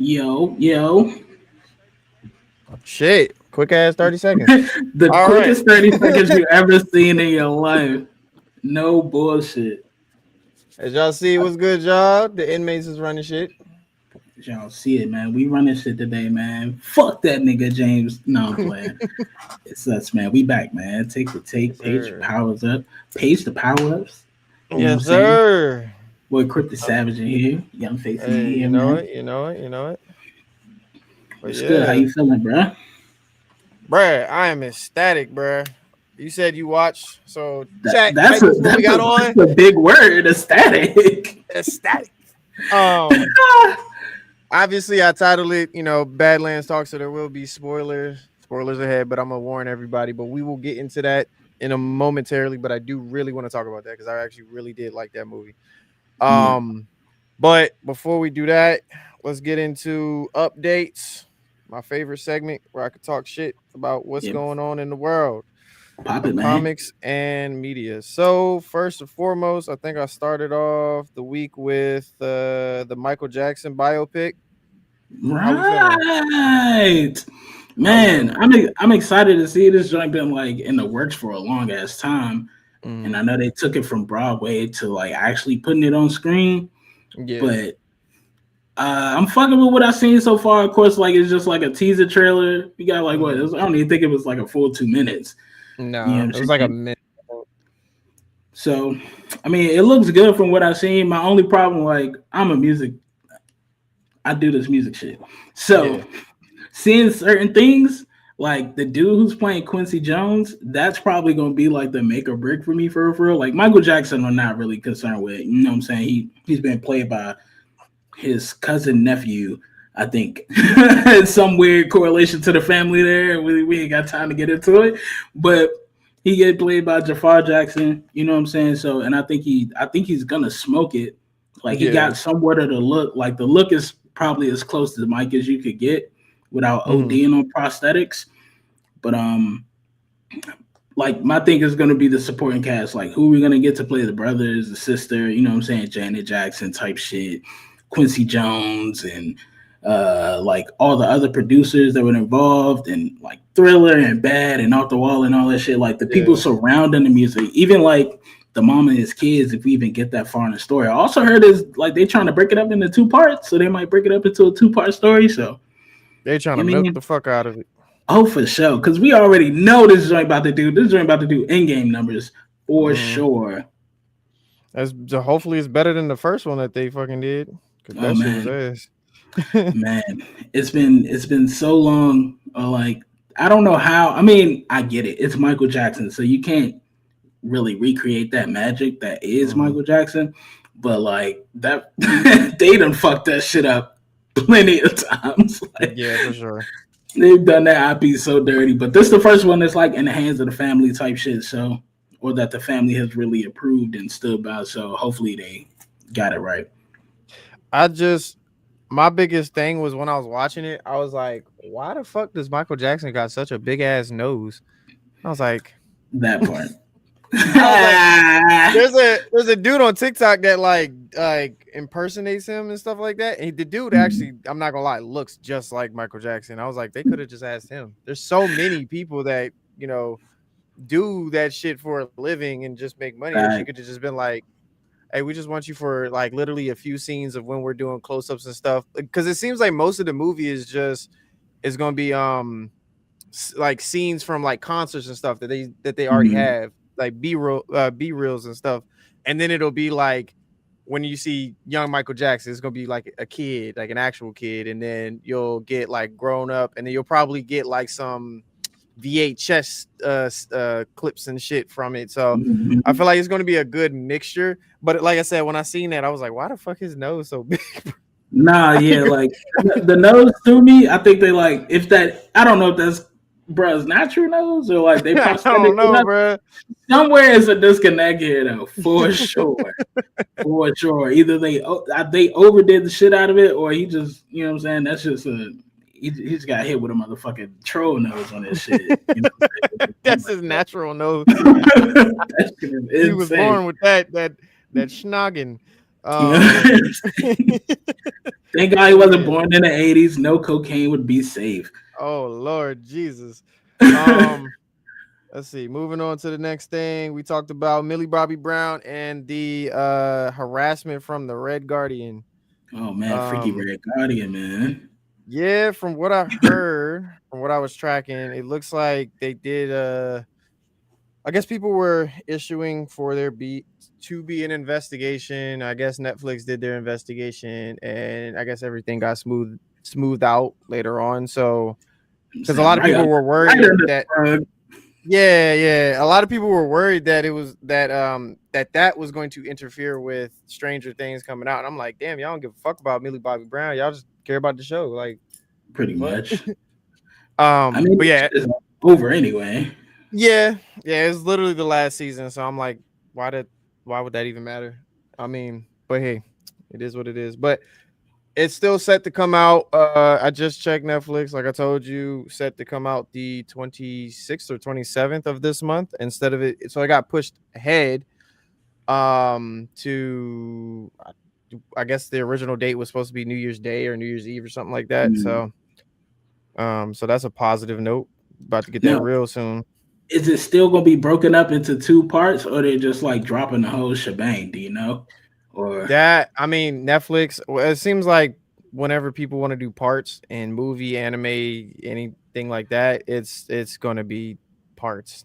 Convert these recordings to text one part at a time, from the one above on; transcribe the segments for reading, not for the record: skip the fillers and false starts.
Yo, yo. Shit. Quick ass 30 seconds. The All right. quickest 30 seconds you ever seen in your life. No bullshit. As y'all see, what's good, y'all? The inmates is running shit. Y'all see it, man. We running shit today, man. Fuck that nigga, James. No, I'm playing. It's us, man. We back, man. Take the take, Yes, page your sir. powers up. Page the power ups. You know what I'm Yes, saying? sir. Boy, Cryptic Uh, Savage in here. Young Facing in Hey, here, you know man. it, you know it, you know it. But What's good? How yeah, you feeling, bruh? bruh, I am ecstatic, bruh. You said you watched, so That, chat that's right a before we that's a got that's on, a big word, ecstatic. ecstatic. Um, Obviously, I titled it, Badlands Talk, so there will be spoilers ahead, but I'm gonna warn everybody. But we will get into that in a momentarily. But I do really want to talk about that because I actually really did like that movie. Yeah. Um, but before we do that, let's get into updates. My favorite segment where I could talk shit about what's Yeah. going on in the world Pop it, of man. comics and media. So first and foremost, I think I started off the week with the Michael Jackson biopic. How we feeling? Right. How we Man, feeling? I'm excited to see this joint been like in the works for a long ass time. And Hmm. I know they took it from Broadway to like actually putting it on screen. Yeah. But I'm fucking with what I've seen so far. Of course, like it's just like a teaser trailer. We got like what? Hmm. I don't even think it was like a full 2 minutes. You know Nah, what it was like I'm a saying? minute. So, I mean, it looks good from what I've seen. My only problem, like, I do this music shit. So Yeah. seeing certain things, like the dude who's playing Quincy Jones, that's probably gonna be like the make or break for me for real. For real. Like Michael Jackson, I'm not really concerned with. You know what I'm saying? He's been played by his cousin nephew. I think some weird correlation to the family there. We ain't got time to get into it, but he get played by Jafar Jackson. You know what I'm saying? So, and I think he's gonna smoke it. Like he Yeah. got somewhat of the look. Like the look is probably as close to the mic as you could get without Hmm. ODing on prosthetics. But like my thing is gonna be the supporting cast. Like who are we gonna get to play the brothers, the sister, you know what I'm saying, Janet Jackson type shit, Quincy Jones and like all the other producers that were involved and like Thriller and Bad and Off the Wall and all that shit. Like the people Yeah. surrounding the music, even like the mom and his kids, if we even get that far in the story. I also heard is like they trying to break it up into two parts, so they might break it up into a two-part story. So They trying you to know what I milk mean, the fuck out of it. oh, for sure. Because we already know this joint about to do. This joint about to do in-game numbers for Hmm. sure. As hopefully it's better than the first one that they fucking did. Cause Oh that shit was man, ass. man, it's been so long. Like I don't know how. I mean, I get it. It's Michael Jackson, so you can't really recreate that magic that is Hmm. Michael Jackson. But like that, they done fucked that shit up plenty of times. Like Yeah, for sure. they've done that IP so dirty, but this is the first one that's like in the hands of the family type shit. So, or that the family has really approved and stood by. So hopefully they got it right. I just My biggest thing was when I was watching it, I was like, why the fuck does Michael Jackson got such a big ass nose? I was like, That part. I was like, there's a dude on TikTok that like impersonates him and stuff like that. And the dude actually, I'm not gonna lie, looks just like Michael Jackson. I was like, they could have just asked him. There's so many people that do that shit for a living and just make money. That she Fact. could have just been like, hey, we just want you for like literally a few scenes of when we're doing close-ups and stuff. Because it seems like most of the movie is gonna be like scenes from like concerts and stuff that they already Mhm. have, like B reels and stuff. And then it'll be like when you see young Michael Jackson, it's gonna be like a kid, like an actual kid, and then you'll get like grown up, and then you'll probably get like some VHS clips and shit from it. So I Mhm. feel like it's gonna be a good mixture. But like I said, when I seen that, I was like, why the fuck his nose so big? Nah, I yeah, knew. like the nose to me, I think they like if that. I don't know if that's bruh's natural nose or like they I prosthetic don't it know, up. bro. Somewhere is a disconnect here though, for sure. For sure. Either they overdid the shit out of it, or he just, you know what I'm saying? That's just he just got hit with a motherfucking troll nose on his shit. You know what I'm That's his natural nose. saying? That shit He is was insane. born with that schnoggin. Thank God he wasn't born in the 80s. No cocaine would be safe. Oh Lord Jesus. Let's see. Moving on to the next thing. We talked about Millie Bobby Brown and the harassment from the Red Guardian. Oh man, freaky Red Guardian, man. Yeah, from what I heard, from what I was tracking, it looks like they did I guess people were issuing for their to be an investigation. I guess Netflix did their investigation, and I guess everything got smoothed out later on. So, because a lot of people were worried that, a lot of people were worried that it was that was going to interfere with Stranger Things coming out. And I'm like, damn, y'all don't give a fuck about Millie Bobby Brown. Y'all just care about the show, like pretty much. I mean, but yeah, it's over anyway. Yeah, it's literally the last season, so I'm like, why would that even matter? I mean, but hey, it is what it is. But it's still set to come out. I just checked Netflix, like I told you, set to come out the 26th or 27th of this month instead of it. So it got pushed ahead to I guess the original date was supposed to be New Year's Day or New Year's Eve or something like that. So that's a positive note. About to get that real soon. Is it still going to be broken up into 2 parts, or they just like dropping the whole shebang? Do you know? Or that, I mean, Netflix, it seems like whenever people want to do parts in movie, anime, anything like that, it's going to be parts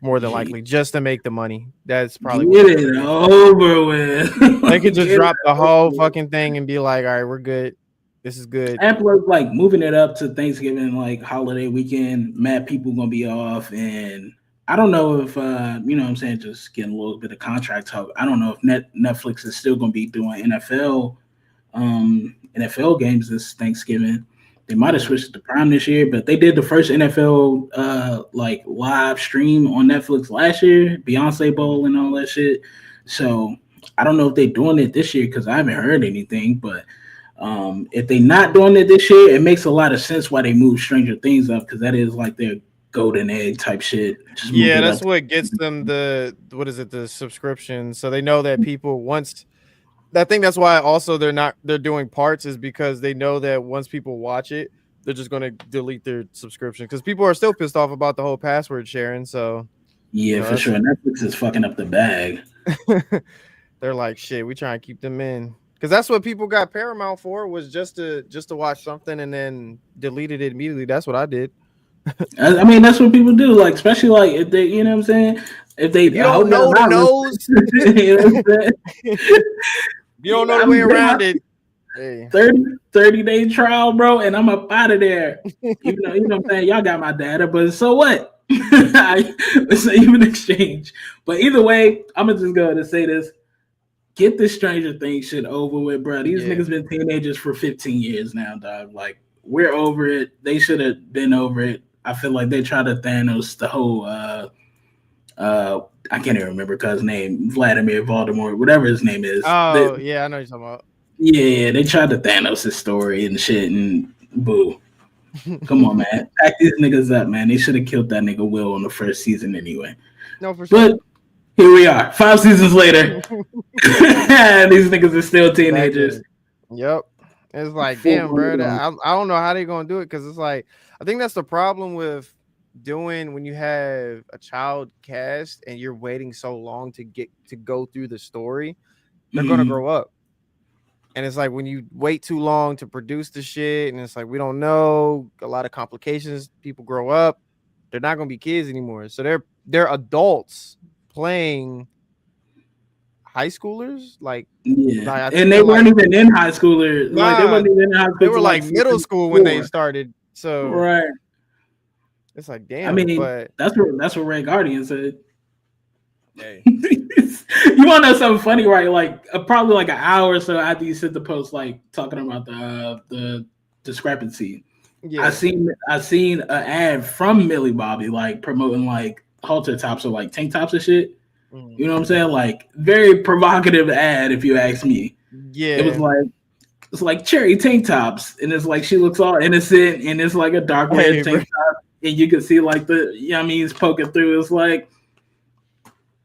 more than likely just to make the money. That's probably get it over with. They could just drop the whole fucking thing and be like, all right, we're good. This is good. Apple like moving it up to Thanksgiving, like holiday weekend. Mad people gonna be off, and I don't know if you know what I'm saying, just getting a little bit of contract talk. I don't know if Netflix is still gonna be doing NFL games this Thanksgiving. They might have switched to Prime this year, but they did the first NFL like live stream on Netflix last year, Beyonce Bowl and all that shit. So I don't know if they're doing it this year because I haven't heard anything, but if they're not doing it this year, it makes a lot of sense why they move Stranger Things up, because that is like their golden egg type shit. That's what gets them the subscription. So they know that people I think that's why also they're doing parts, is because they know that once people watch it, they're just going to delete their subscription, because people are still pissed off about the whole password sharing. So for sure, Netflix is fucking up the bag. They're like, shit, we try and keep them in. Because that's what people got Paramount for, was just to watch something and then deleted it immediately. That's what I did. I mean, that's what people do. Like, especially like if they, you know what I'm saying? If they don't know the nose, you know what I'm saying? You don't know the way around it. Hey. 30-day trial, bro, and I'm up out of there. You know what I'm saying? Y'all got my data, but so what? It's an even exchange. But either way, I'm gonna just go ahead and say this. Get this Stranger Things shit over with, bro. These niggas been teenagers for 15 years now, dog. Like, we're over it. They should have been over it. I feel like they tried to Thanos the whole I can't even remember his name, Vladimir Voldemort, whatever his name is. I know what you're talking about. Yeah, they tried to Thanos his story and shit, and boo. Come on, man. Pack these niggas up, man. They should have killed that nigga Will in the first season anyway. No, for sure. But here we are, 5 seasons later. These niggas are still teenagers. Yep. It's like, damn, bro. I don't know how they're going to do it, because it's like, I think that's the problem with doing when you have a child cast and you're waiting so long to go through the story. They're going to grow up. And it's like, when you wait too long to produce the shit, and it's like, we don't know, a lot of complications, people grow up, they're not going to be kids anymore. So they're adults playing high schoolers, like, and they weren't even in high schoolers. Like, they weren't even in high school. They were like middle school when they started. So right, it's like, damn. I mean, but that's what Red Guardian said. Hey. You want to know something funny, right? Like, probably like an hour or so after you sent the post, like talking about the discrepancy. Yeah. I seen an ad from Millie Bobby, like promoting like halter tops or like tank tops and shit. You know what I'm saying? Like, very provocative ad, if you ask me. Yeah, it was like cherry tank tops, and it's like she looks all innocent, and it's like a dark red tank top, and you can see like the yummies poking through. It's like,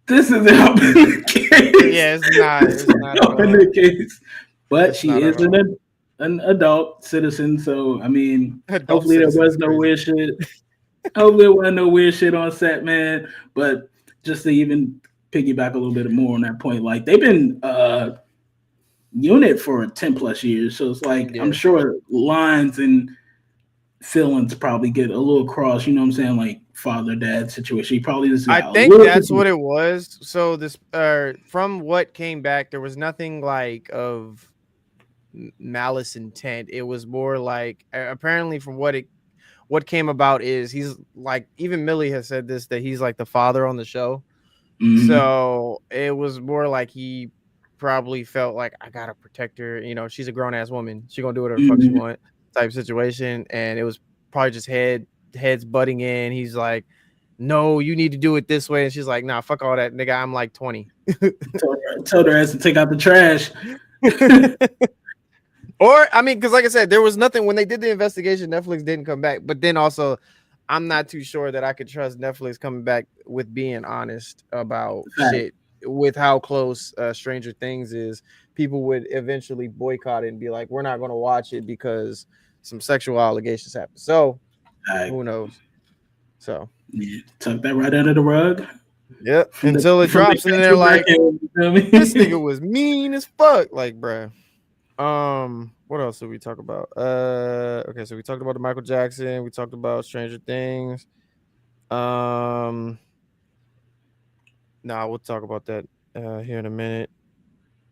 this isn't helping the case. Yeah, it's not. It's not at Helping all. the case. But It's she not at is all. an adult citizen, so I mean, Adult hopefully there citizen was is no crazy. weird shit. Hopefully there wasn't no weird shit on set, man. But just to even piggyback a little bit more on that point, like they've been unit for 10 plus years. So it's like I'm Yeah. sure lines and feelings probably get a little cross, you know what I'm saying? Like father dad situation. He probably just I got a think little that's what too it was. So this, from what came back, there was nothing like of malice intent. It was more like apparently from what came about is he's like, even Millie has said this, that he's like the father on the show. mm-hmm. So it was more like he probably felt like, I gotta protect her. You know, she's a grown ass woman. She gonna do whatever the fuck she Mm-hmm. want type situation. And it was probably just heads butting in. He's like, no, you need to do it this way. And she's like, nah, fuck all that, nigga. I'm like 20. Told her ass to take out the trash. Or I mean, because like I said, there was nothing when they did the investigation. Netflix didn't come back, but then also, I'm not too sure that I could trust Netflix coming back with being honest about Fact. shit. With how close Stranger Things is, people would eventually boycott it and be like, "We're not going to watch it because some sexual allegations happen." So Fact. who knows? So Yeah, tuck that right under the rug. yep. From the Until it from the drops, and then they're country like, bracket, you feel "This me? nigga was mean as fuck." Like, bruh. What else did we talk about? Okay, so we talked about the Michael Jackson, we talked about Stranger Things. Nah, we'll talk about that here in a minute.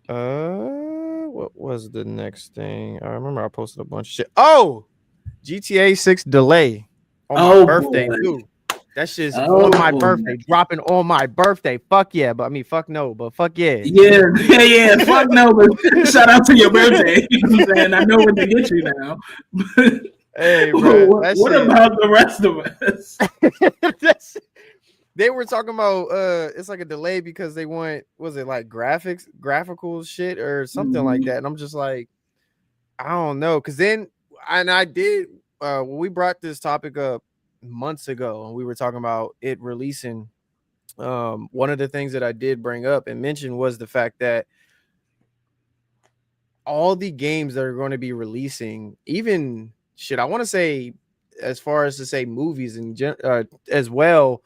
What was the next thing? I remember I posted a bunch of shit. Oh, GTA 6 delay on my Oh birthday boy. too. That shit's Oh on my boy. birthday, dropping on my birthday. Fuck yeah, but I mean, fuck no, but fuck yeah. Yeah, yeah, yeah. Fuck no, but shout out to your birthday. You know what I'm saying? I know what to get you now. Hey, bro, what, that what shit. about the rest of us? That's, they were talking about it's like a delay because they want, was it like graphical shit or something like Mhm. that. And I'm just like, I don't know. Cause then, and I did when we brought this topic up months ago and we were talking about it releasing, one of the things that I did bring up and mention was the fact that all the games that are going to be releasing, even shit, I want to say, as far as to say movies and as well,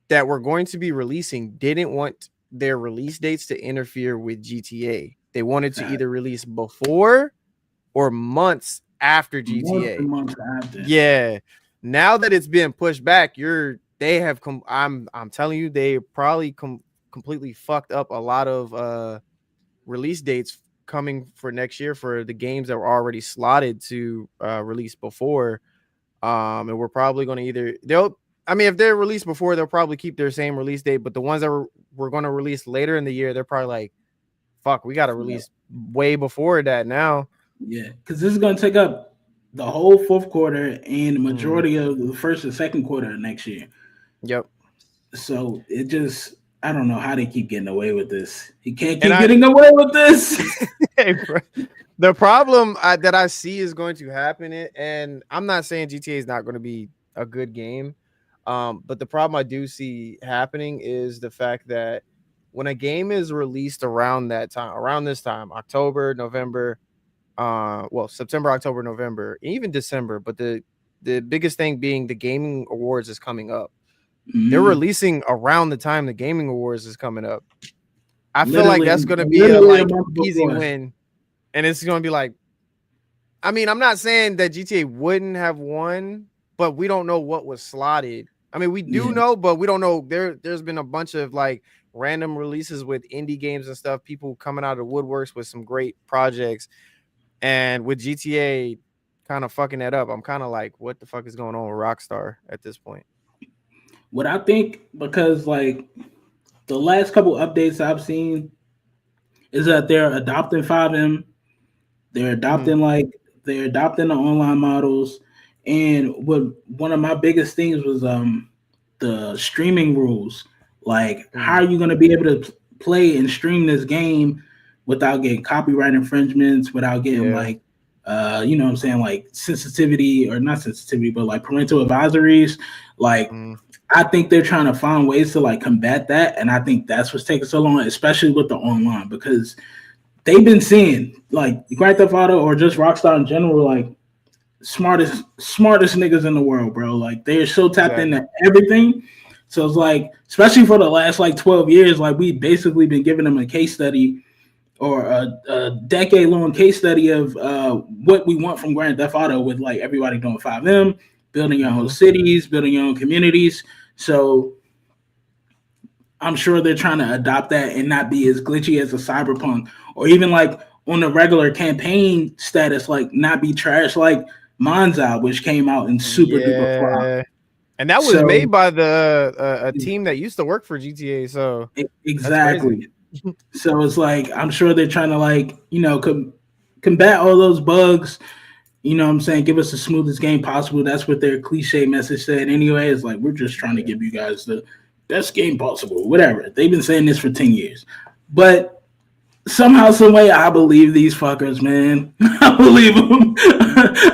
that were going to be releasing, didn't want their release dates to interfere with GTA. They wanted to Fact. either release before or months after Months and GTA. months after. Yeah. Now that it's been pushed back, they have come. I'm telling you, they probably completely fucked up a lot of release dates coming for next year for the games that were already slotted to release before. And we're probably going to I mean, if they're released before, they'll probably keep their same release date. But the ones that we're going to release later in the year, they're probably like, fuck, we got to Yeah, release way before that now. yeah. Because this is gonna take up the whole fourth quarter and the Mm-hmm. majority of the first and second quarter of next year. Yep. So it just I don't know how they keep getting away with this. He can't And keep getting away with this. hey, bro, the problem that I see is going to happen, and I'm not saying GTA is not going to be a good game, but the problem I do see happening is the fact that when a game is released around this time, October, November, well, September, October, November, even December, but the biggest thing being the gaming awards is coming up. They're Mhm. releasing around the time the gaming awards is coming up. I feel like Literally, that's going to be a literally a like month easy before. win. And it's going to be like, I mean, I'm not saying that GTA wouldn't have won, but we don't know what was slotted. I mean, we do Yeah. know, but we don't know. There's been a bunch of like random releases with indie games and stuff, people coming out of the woodworks with some great projects. And with GTA kind of fucking that up, I'm kind of like, what the fuck is going on with Rockstar at this point? What I think, because like the last couple updates I've seen is that they're adopting 5M. They're Mm, adopting they're adopting the online models. And what one of my biggest things was the streaming rules. Like, how mm, are you going to be able to play and stream this game without getting copyright infringements, without getting yeah. like you know what I'm saying, like sensitivity or not sensitivity, but like parental advisories. Like, Mm. I think they're trying to find ways to like combat that, and I think that's what's taking so long, especially with the online, because they've been seeing like Grand Theft Auto or just Rockstar in general, like smartest niggas in the world, bro. Like they're so tapped Exactly. into everything. So it's like, especially for the last like 12 years, like we basically been giving them a case study or a decade long case study of what we want from Grand Theft Auto, with like everybody doing 5M, building your own Mm-hmm. cities, building your own communities. So I'm sure they're trying to adopt that and not be as glitchy as a cyberpunk, or even like on the regular campaign status, like not be trash like Monza, which came out in super duper flop. Yeah. And that was So made by the a team that used to work for GTA. So that's crazy. exactly. So it's like I'm sure they're trying to like combat all those bugs. You know what I'm saying? Give us the smoothest game possible. That's what their cliche message said anyway. It's like we're just trying to Yeah. give you guys the best game possible. Whatever. They've been saying this for 10 years. But somehow, some way, I believe these fuckers, man. I believe them.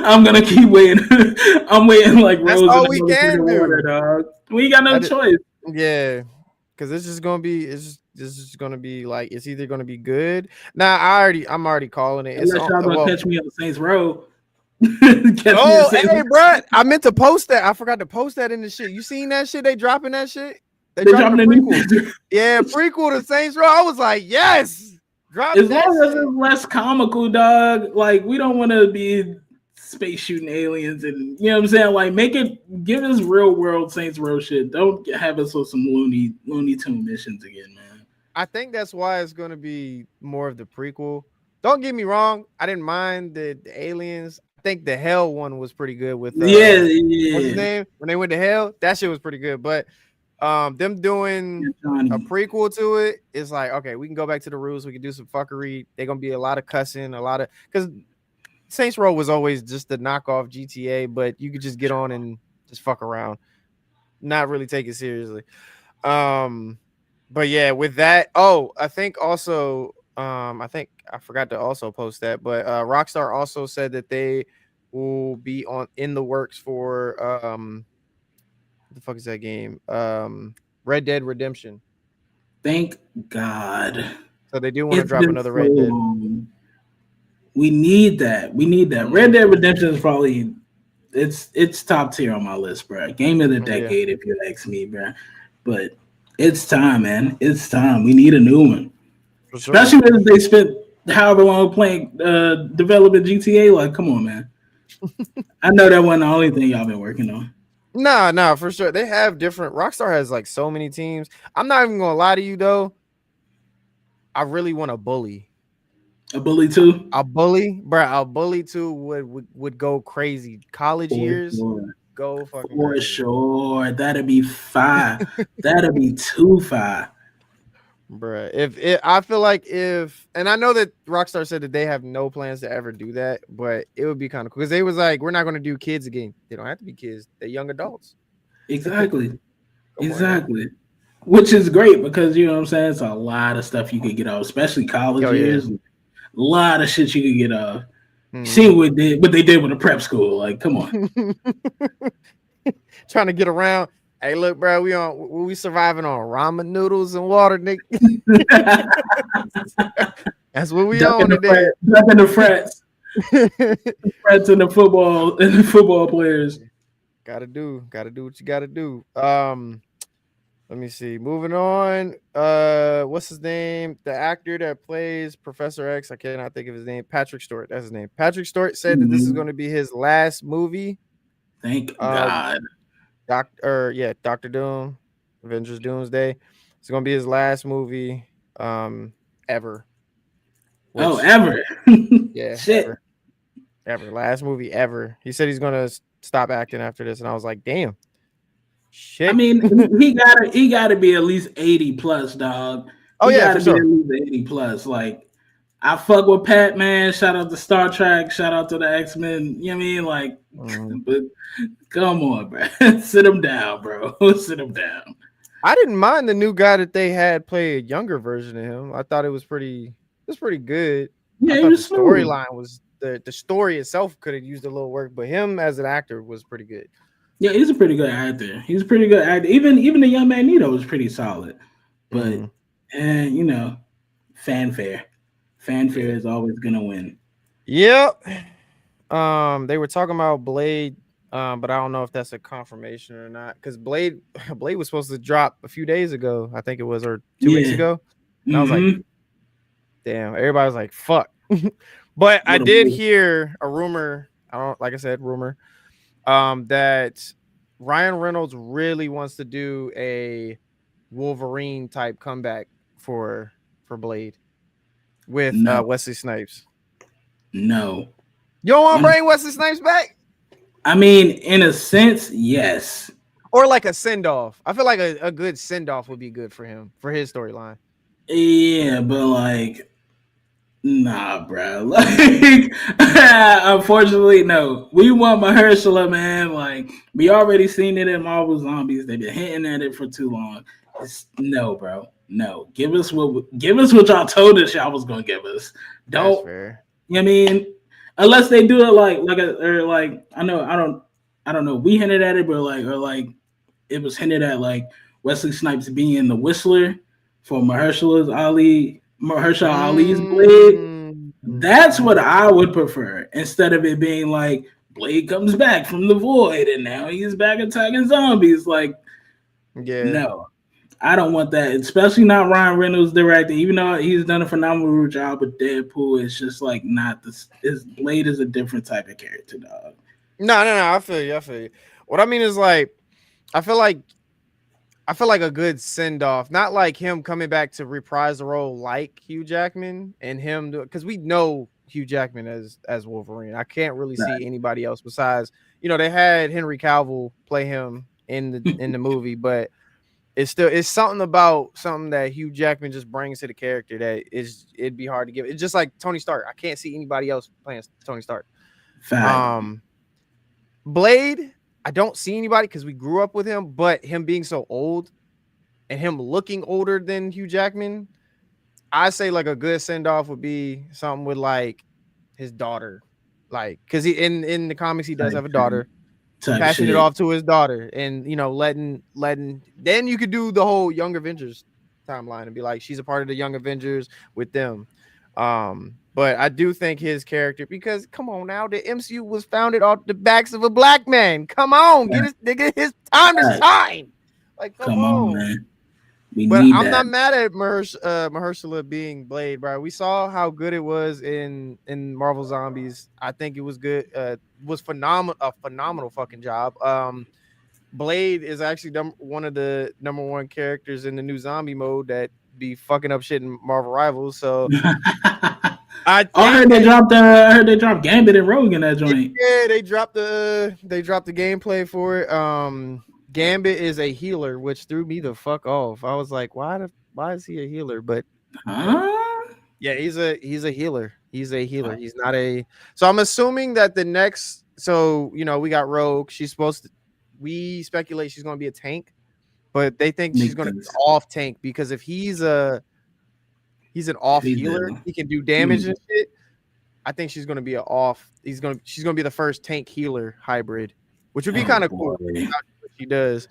I'm gonna keep waiting. I'm waiting like That's Rose in all the we middle of the can water, do. dog. We got no That is, choice. yeah. Because it's just gonna be like it's either gonna be good. Now I'm already calling it. It's Unless on y'all gonna well. catch me on Saints Row. Catch me in Oh, Saints hey, Row. bro. I meant to post that. I forgot to post that in the shit. You seen that shit? They dropping that shit? They They dropping a dropping a prequel. new. Yeah, prequel to Saints Row. I was like, yes, drop As that long as shit. it's less comical, dog. Like we don't want to be space shooting aliens, and you know what I'm saying. Like make it, give us real world Saints Row shit. Don't have us with some Looney Tune missions again, man. I think that's why it's gonna be more of the prequel. Don't get me wrong. I didn't mind the aliens. I think the Hell one was pretty good with Yeah, what's his yeah. name? When they went to Hell, that shit was pretty good. But them doing a Johnny. prequel to it is like, okay, we can go back to the roots. We can do some fuckery. They're gonna be a lot of cussing, a lot of because Saints Row was always just the knockoff GTA, but you could just get on and just fuck around, not really take it seriously. Um, but yeah, with that, I think also, I think I forgot to also post that, but Rockstar also said that they will be on in the works for what the fuck is that game? Red Dead Redemption. Thank God. So they do want to It's drop been another so Red Dead. long. We need that. We need that. Red Mm, Dead Redemption is probably it's top tier on my list, bro. Game of the yeah, decade, if you ask me, bro. But it's time, man. It's time. We need a new one, for sure. especially when they spent however long playing developing GTA. Like, come on, man. I know that wasn't the only thing y'all been working on. Nah, for sure. They have different. Rockstar has like so many teams. I'm not even gonna lie to you though. I really want a bully. A bully too. A bully, bro. A bully too would go crazy. College For years, sure. go fucking For crazy, sure. That'd be fire. That'd be too fire. bro. If it, I feel like if, and I know that Rockstar said that they have no plans to ever do that, but it would be kind of cool because they was like, we're not gonna do kids again. They don't have to be kids. They're young adults. Exactly. Come on now. Exactly. Which is great because you know what I'm saying? It's a lot of stuff you could get off, especially college Oh yeah. years. A lot of shit you could get off. See Mhm. what they did with the prep school. Like, come on. Trying to get around. Hey, look, bro, we surviving on ramen noodles and water, Nick. That's what we Ducking on the today. frats, the frats and the football players. Gotta do what you gotta do. Let me see. Moving on. What's his name? The actor that plays Professor X. I cannot think of his name. Patrick Stewart. That's his name. Patrick Stewart said that this is Mhm. going to be his last movie. Thank Uh, God. Doctor Doom, Avengers Doomsday. It's going to be his last movie, ever. Oh, Which, ever. yeah, Shit. ever, last movie ever. He said he's going to stop acting after this, and I was like, damn, I shit. mean, he gotta be at least 80 plus, dog. Oh He yeah, for gotta be at sure. least 80 plus. Like, I fuck with Pat, man. Shout out to Star Trek. Shout out to the X-Men. You know what I mean? Like, Mhm. but come on, bro. Sit him down, bro. Sit him down. I didn't mind the new guy that they had play a younger version of him. I thought it was pretty good. I Yeah, he thought the was smooth. storyline was the story itself could have used a little work, but him as an actor was pretty good. Yeah, he's a pretty good actor. He's a pretty good actor. Even the young Magneto was pretty solid. But Mm-hmm. you know, fanfare. Fanfare Yeah. is always gonna win. Yep. They were talking about Blade, but I don't know if that's a confirmation or not. Because Blade was supposed to drop a few days ago, I think it was, or 2 weeks Yeah. ago. And I was like, Mm-hmm. damn, everybody was like, fuck. But I What a did move. hear a rumor. I don't like I said, rumor. That Ryan Reynolds really wants to do a Wolverine type comeback for Blade with No. Wesley Snipes. No. You don't want to Un- bring Wesley Snipes back? I mean, in a sense, yes. Or like a send off. I feel like a good send off would be good for him, for his storyline. Yeah, but like, nah, bro. Like, unfortunately, no. We want Mahershala, man. Like, we already seen it in Marvel Zombies. They've been hinting at it for too long. No, bro. No. Give us what y'all told us y'all was gonna give us. That's Don't, fair. you know what I mean? Unless they do it like I don't know. We hinted at it, but like it was hinted at like Wesley Snipes being the Whistler for Mahershala Ali's Blade. Mm, That's what I would prefer instead of it being like Blade comes back from the void and now he's back attacking zombies. Like, yeah. no, I don't want that, especially not Ryan Reynolds directing. Even though he's done a phenomenal job with Deadpool, it's just like not this. His Blade is a different type of character, dog. No. I feel you. I feel you. What I mean is like, I feel like a good send off, not like him coming back to reprise the role like Hugh Jackman and him because we know Hugh Jackman as Wolverine. I can't really Right. see anybody else besides they had Henry Cavill play him in the movie, but it's something about something that Hugh Jackman just brings to the character that it'd be hard to give. It's just like Tony Stark. I can't see anybody else playing Tony Stark. Fact. Blade, I don't see anybody because we grew up with him, but him being so old and him looking older than Hugh Jackman, I say like a good send off would be something with like his daughter, like because he in the comics he does have a daughter, passing it Shit. off to his daughter, and letting then you could do the whole Young Avengers timeline and be like she's a part of the Young Avengers with them. But I do think his character, because come on now, the MCU was founded off the backs of a black man. Come on, get his nigga his time to shine. Like, come on, on. man. We But need I'm that. not mad at Mahershala being Blade, bro. We saw how good it was in Marvel Zombies. I think it was good. Was phenomenal, a phenomenal fucking job. Blade is actually one of the number one characters in the new zombie mode that be fucking up shit in Marvel Rivals. So I heard they dropped Gambit and Rogue in that joint. Yeah, they dropped the gameplay for it. Gambit is a healer, which threw me the fuck off. I was like, why is he a healer? But yeah, he's a healer. He's a healer. He's not a. So I'm assuming that the next. So we got Rogue. We speculate she's going to be a tank, but they think she's going to be off tank because if he's an off healer, he can do damage and shit. I think she's going to be she's going to be the first tank healer hybrid, which would be kind of cool. She does.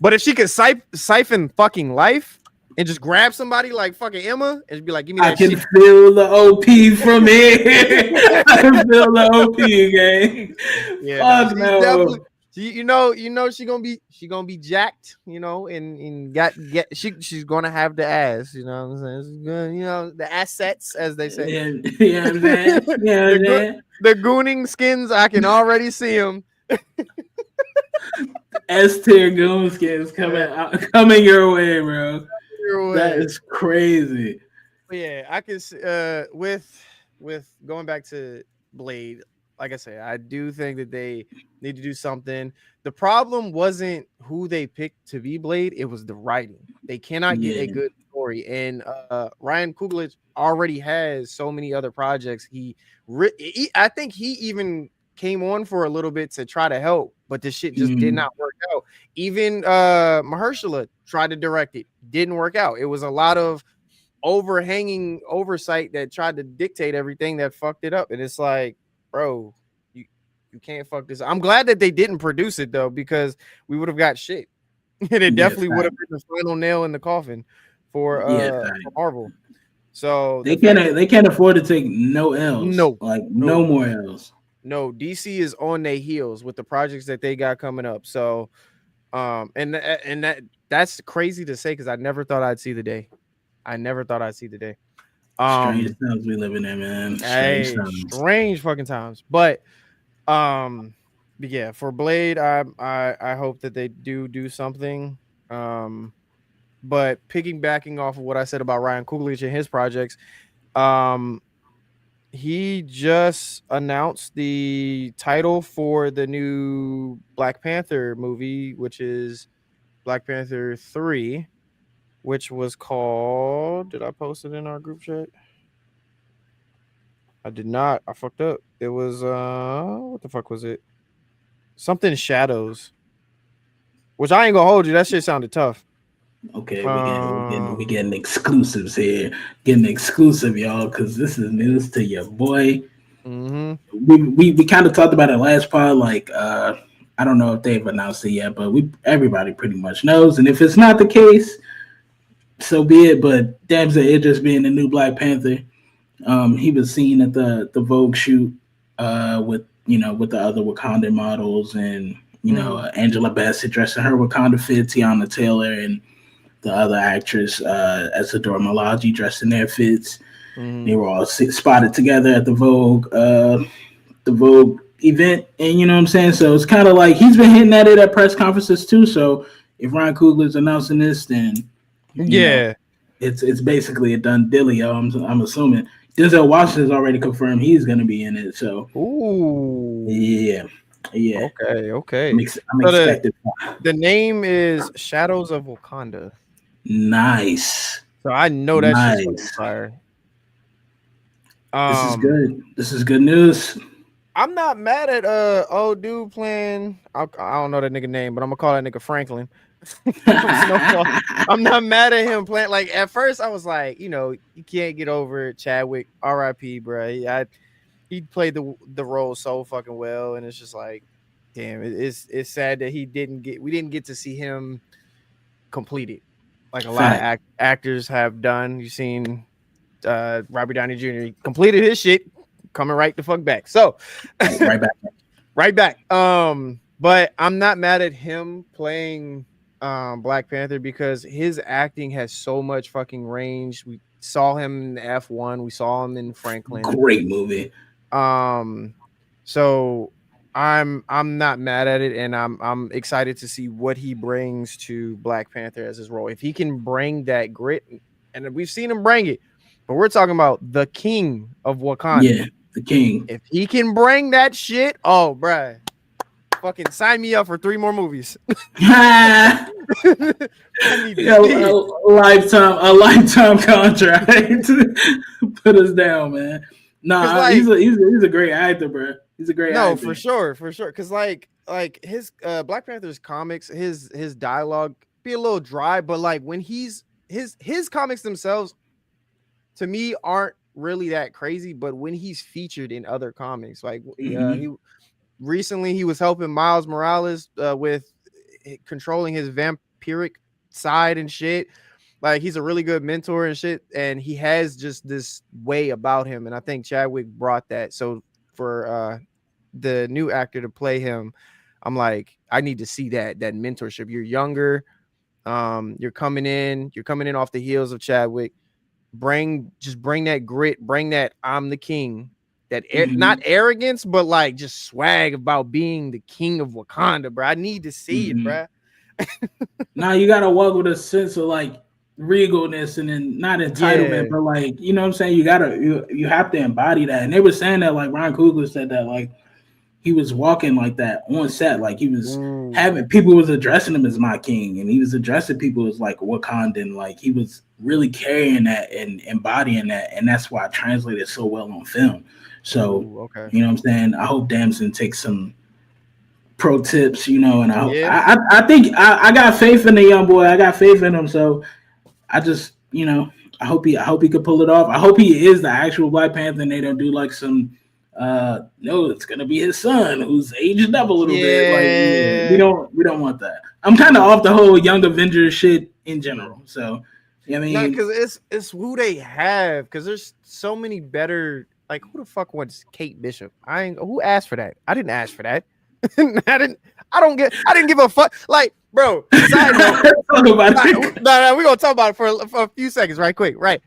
But if she could siphon fucking life and just grab somebody like fucking Emma and be like, give me that shit. I can feel the OP from here. I can feel the OP, gang. Yeah, she's definitely. You know she's gonna be jacked, and she's gonna have the ass, you know what I'm saying? The assets, as they say. Yeah, man. Yeah, the gooning skins, I can already see them. S-tier goon skins coming your way, bro. That is crazy. But yeah, I can with going back to Blade. Like I said, I do think that they need to do something. The problem wasn't who they picked to be Blade; it was the writing. They cannot get a good story, and Ryan Coogler already has so many other projects. I think he even came on for a little bit to try to help, but the shit just did not work out. Even Mahershala tried to direct it, didn't work out. It was a lot of overhanging oversight that tried to dictate everything that fucked it up. And it's like, bro, you can't fuck this. I'm glad that they didn't produce it though, because we would have got shit. And it Yes, definitely would have been the final nail in the coffin for yes, for Marvel. So they can't afford to take no L's, no, like no, no more L's. no, DC is on their heels with the projects that they got coming up. So and that's crazy to say because I never thought I'd see the day. I never thought I'd see the day. Strange times we living in, man. Strange times. Strange fucking times. But yeah, for Blade, I hope that they do something. But piggybacking off of what I said about Ryan Coogler and his projects, he just announced the title for the new Black Panther movie, which is Black Panther 3, which was called, did I post it in our group chat? I did not. I fucked up. It was what the fuck was it? Something Shadows. Which I ain't gonna hold you. That shit sounded tough. Okay, we getting exclusives here. Getting exclusive, y'all, because this is news to your boy. Mm-hmm. We kind of talked about it last pod. Like, I don't know if they've announced it yet, but everybody pretty much knows. And if it's not the case, so be it. But damn it, Idris being the new Black Panther, he was seen at the Vogue shoot with the other Wakandan models and Angela Bassett dressed in her Wakanda fit, Tiana Taylor and the other actress Isadora Malaji dressed in their fits. Mm-hmm. They were all spotted together at the Vogue event, and you know what I'm saying. So it's kind of like he's been hitting at it at press conferences too. So if Ryan Coogler's announcing this, then it's basically a done deal. I'm assuming Denzel Washington's already confirmed he's going to be in it. So yeah. Okay. I'm expected. The name is Shadows of Wakanda. Nice. So I know that shit's fire. This is good. This is good news. I'm not mad at old dude playing. I don't know that nigga name, but I'm gonna call that nigga Franklin. I'm not mad at him playing. Like at first, I was like, you can't get over Chadwick. R.I.P. Bro. He played the role so fucking well, and it's just like, damn, it's sad that we didn't get to see him complete it, like a lot of actors have done. You've seen Robert Downey Jr. He completed his shit, coming right the fuck back. So right back. But I'm not mad at him playing Black Panther because his acting has so much fucking range. We saw him in F1. We saw him in Franklin. Great movie. So I'm not mad at it, and I'm excited to see what he brings to Black Panther as his role. If he can bring that grit, and we've seen him bring it, but we're talking about the king of Wakanda. Yeah, the king. If he can bring that shit, oh, bruh, fucking sign me up for 3 more movies. A lifetime contract. Put us down, man. Nah, he's a great actor, bro. He's a great actor. For sure. Because like his Black Panther's comics, his dialogue be a little dry, but like when his comics themselves, to me, aren't really that crazy. But when he's featured in other comics, like he recently was helping Miles Morales with controlling his vampiric side and shit. Like he's a really good mentor and shit, and he has just this way about him, and I think Chadwick brought that. So for the new actor to play him, I'm like, I need to see that mentorship. You're younger, you're coming in off the heels of Chadwick. Bring that grit, bring that I'm the king, that not arrogance, but like just swag about being the king of Wakanda, bro. I need to see it, bro. Now you gotta walk with a sense of like regalness and then not entitlement, but like, you know what I'm saying? You have to embody that. And they were saying that, like Ryan Coogler said that, like he was walking like that on set, like he was having people was addressing him as my king, and he was addressing people as like Wakandan, like he was really carrying that and embodying that, and that's why I translated so well on film. So you know what I'm saying? I hope Damson takes some pro tips, and I think I got faith in the young boy. I got faith in him. So I just, I hope he could pull it off. I hope he is the actual Black Panther and they don't do like some no, it's gonna be his son who's aged up a little bit. Like, yeah, Yeah. we don't want that. I'm kind of off the whole Young Avengers shit in general. So, I No, mean, because it's who they have. Because there's so many better. Like, who the fuck wants Kate Bishop? Who asked for that? I didn't ask for that. I didn't. I didn't give a fuck. Like, bro. Side note. talk about it. No, we're gonna talk about it for a few seconds, right quick, right?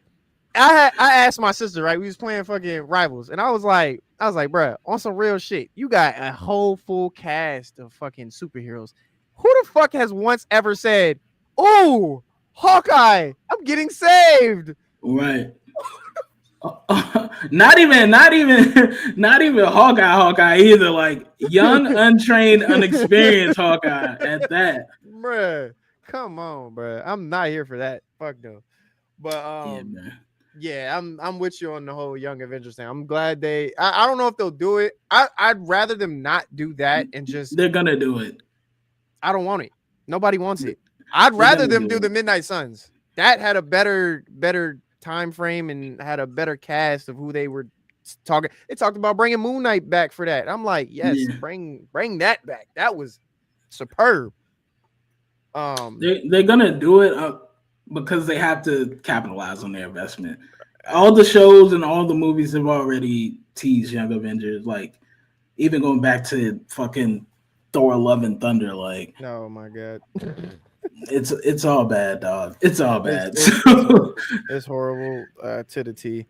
I asked my sister, right? We was playing fucking Rivals, and I was like, bro, on some real shit, you got a whole full cast of fucking superheroes. Who the fuck has once ever said, "Oh, Hawkeye, I'm getting saved"? Right. Not even Hawkeye either. Like young, untrained, unexperienced Hawkeye at that. Bruh, come on, bruh. I'm not here for that. Fuck no. But Yeah, man. yeah, I'm with you on the whole Young Avengers thing. I'm glad I don't know if they'll do it. I'd rather them not do that and just They're gonna do it. I don't want it. Nobody wants it. I'd rather them do the Midnight Suns. That had a better time frame and had a better cast of who they were talking. They talked about bringing Moon Knight back for that. I'm like, yes, bring that back. That was superb. They're gonna do it because they have to capitalize on their investment. All the shows and all the movies have already teased Young Avengers. Like even going back to fucking Thor: Love and Thunder. Like, oh my god. It's all bad, dog. It's all bad. It's horrible to the T.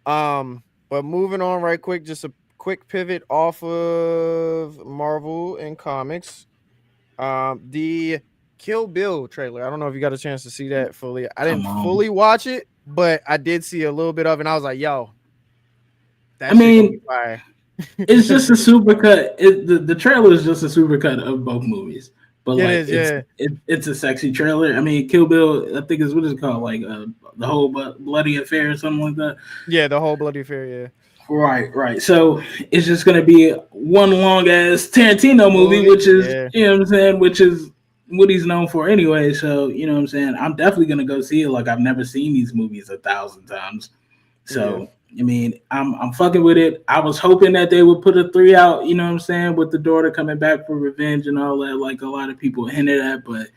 But moving on right quick, just a quick pivot off of Marvel and comics. The Kill Bill trailer. I don't know if you got a chance to see that fully. I didn't fully watch it, but I did see a little bit of it, and I was like, yo, I mean, it's just a supercut. The trailer is just a supercut of both movies. But it's a sexy trailer. I mean, Kill Bill, I think is what is it called, like the whole bloody affair or something like that. Yeah, the whole bloody affair. Yeah. Right. So it's just gonna be one long ass Tarantino movie, which is you know what I'm saying, which is what he's known for anyway. So you know what I'm saying. I'm definitely gonna go see it. Like I've never seen these movies 1,000 times. So. Yeah. I mean, I'm fucking with it. I was hoping that they would put a 3 out, you know what I'm saying, with the daughter coming back for revenge and all that, like a lot of people hinted at. But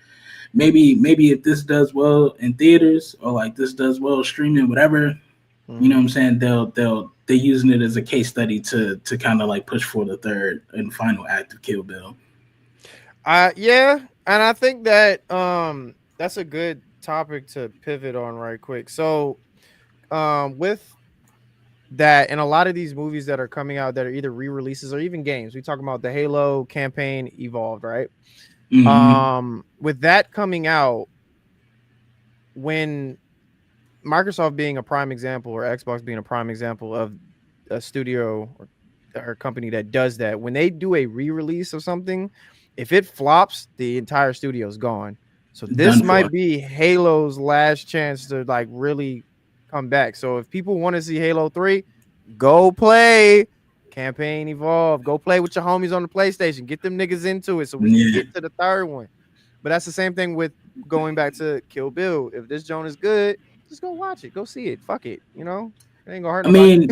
maybe if this does well in theaters or like this does well streaming, whatever, you know what I'm saying, they're using it as a case study to kind of like push for the third and final act of Kill Bill. Yeah, and I think that that's a good topic to pivot on right quick. So with that and a lot of these movies that are coming out that are either re-releases or even games. We talk about the Halo campaign Evolved, right? Mm-hmm. With that coming out, when Microsoft being a prime example or Xbox being a prime example of a studio or company that does that, when they do a re-release of something, if it flops, the entire studio is gone. So this might be Halo's last chance to like really come back. So if people want to see Halo 3, go play Campaign Evolve. Go play with your homies on the PlayStation. Get them niggas into it so we can get to the third one. But that's the same thing with going back to Kill Bill. If this joint is good, just go watch it. Go see it. Fuck it. You know? It ain't gonna hurt nobody. I mean,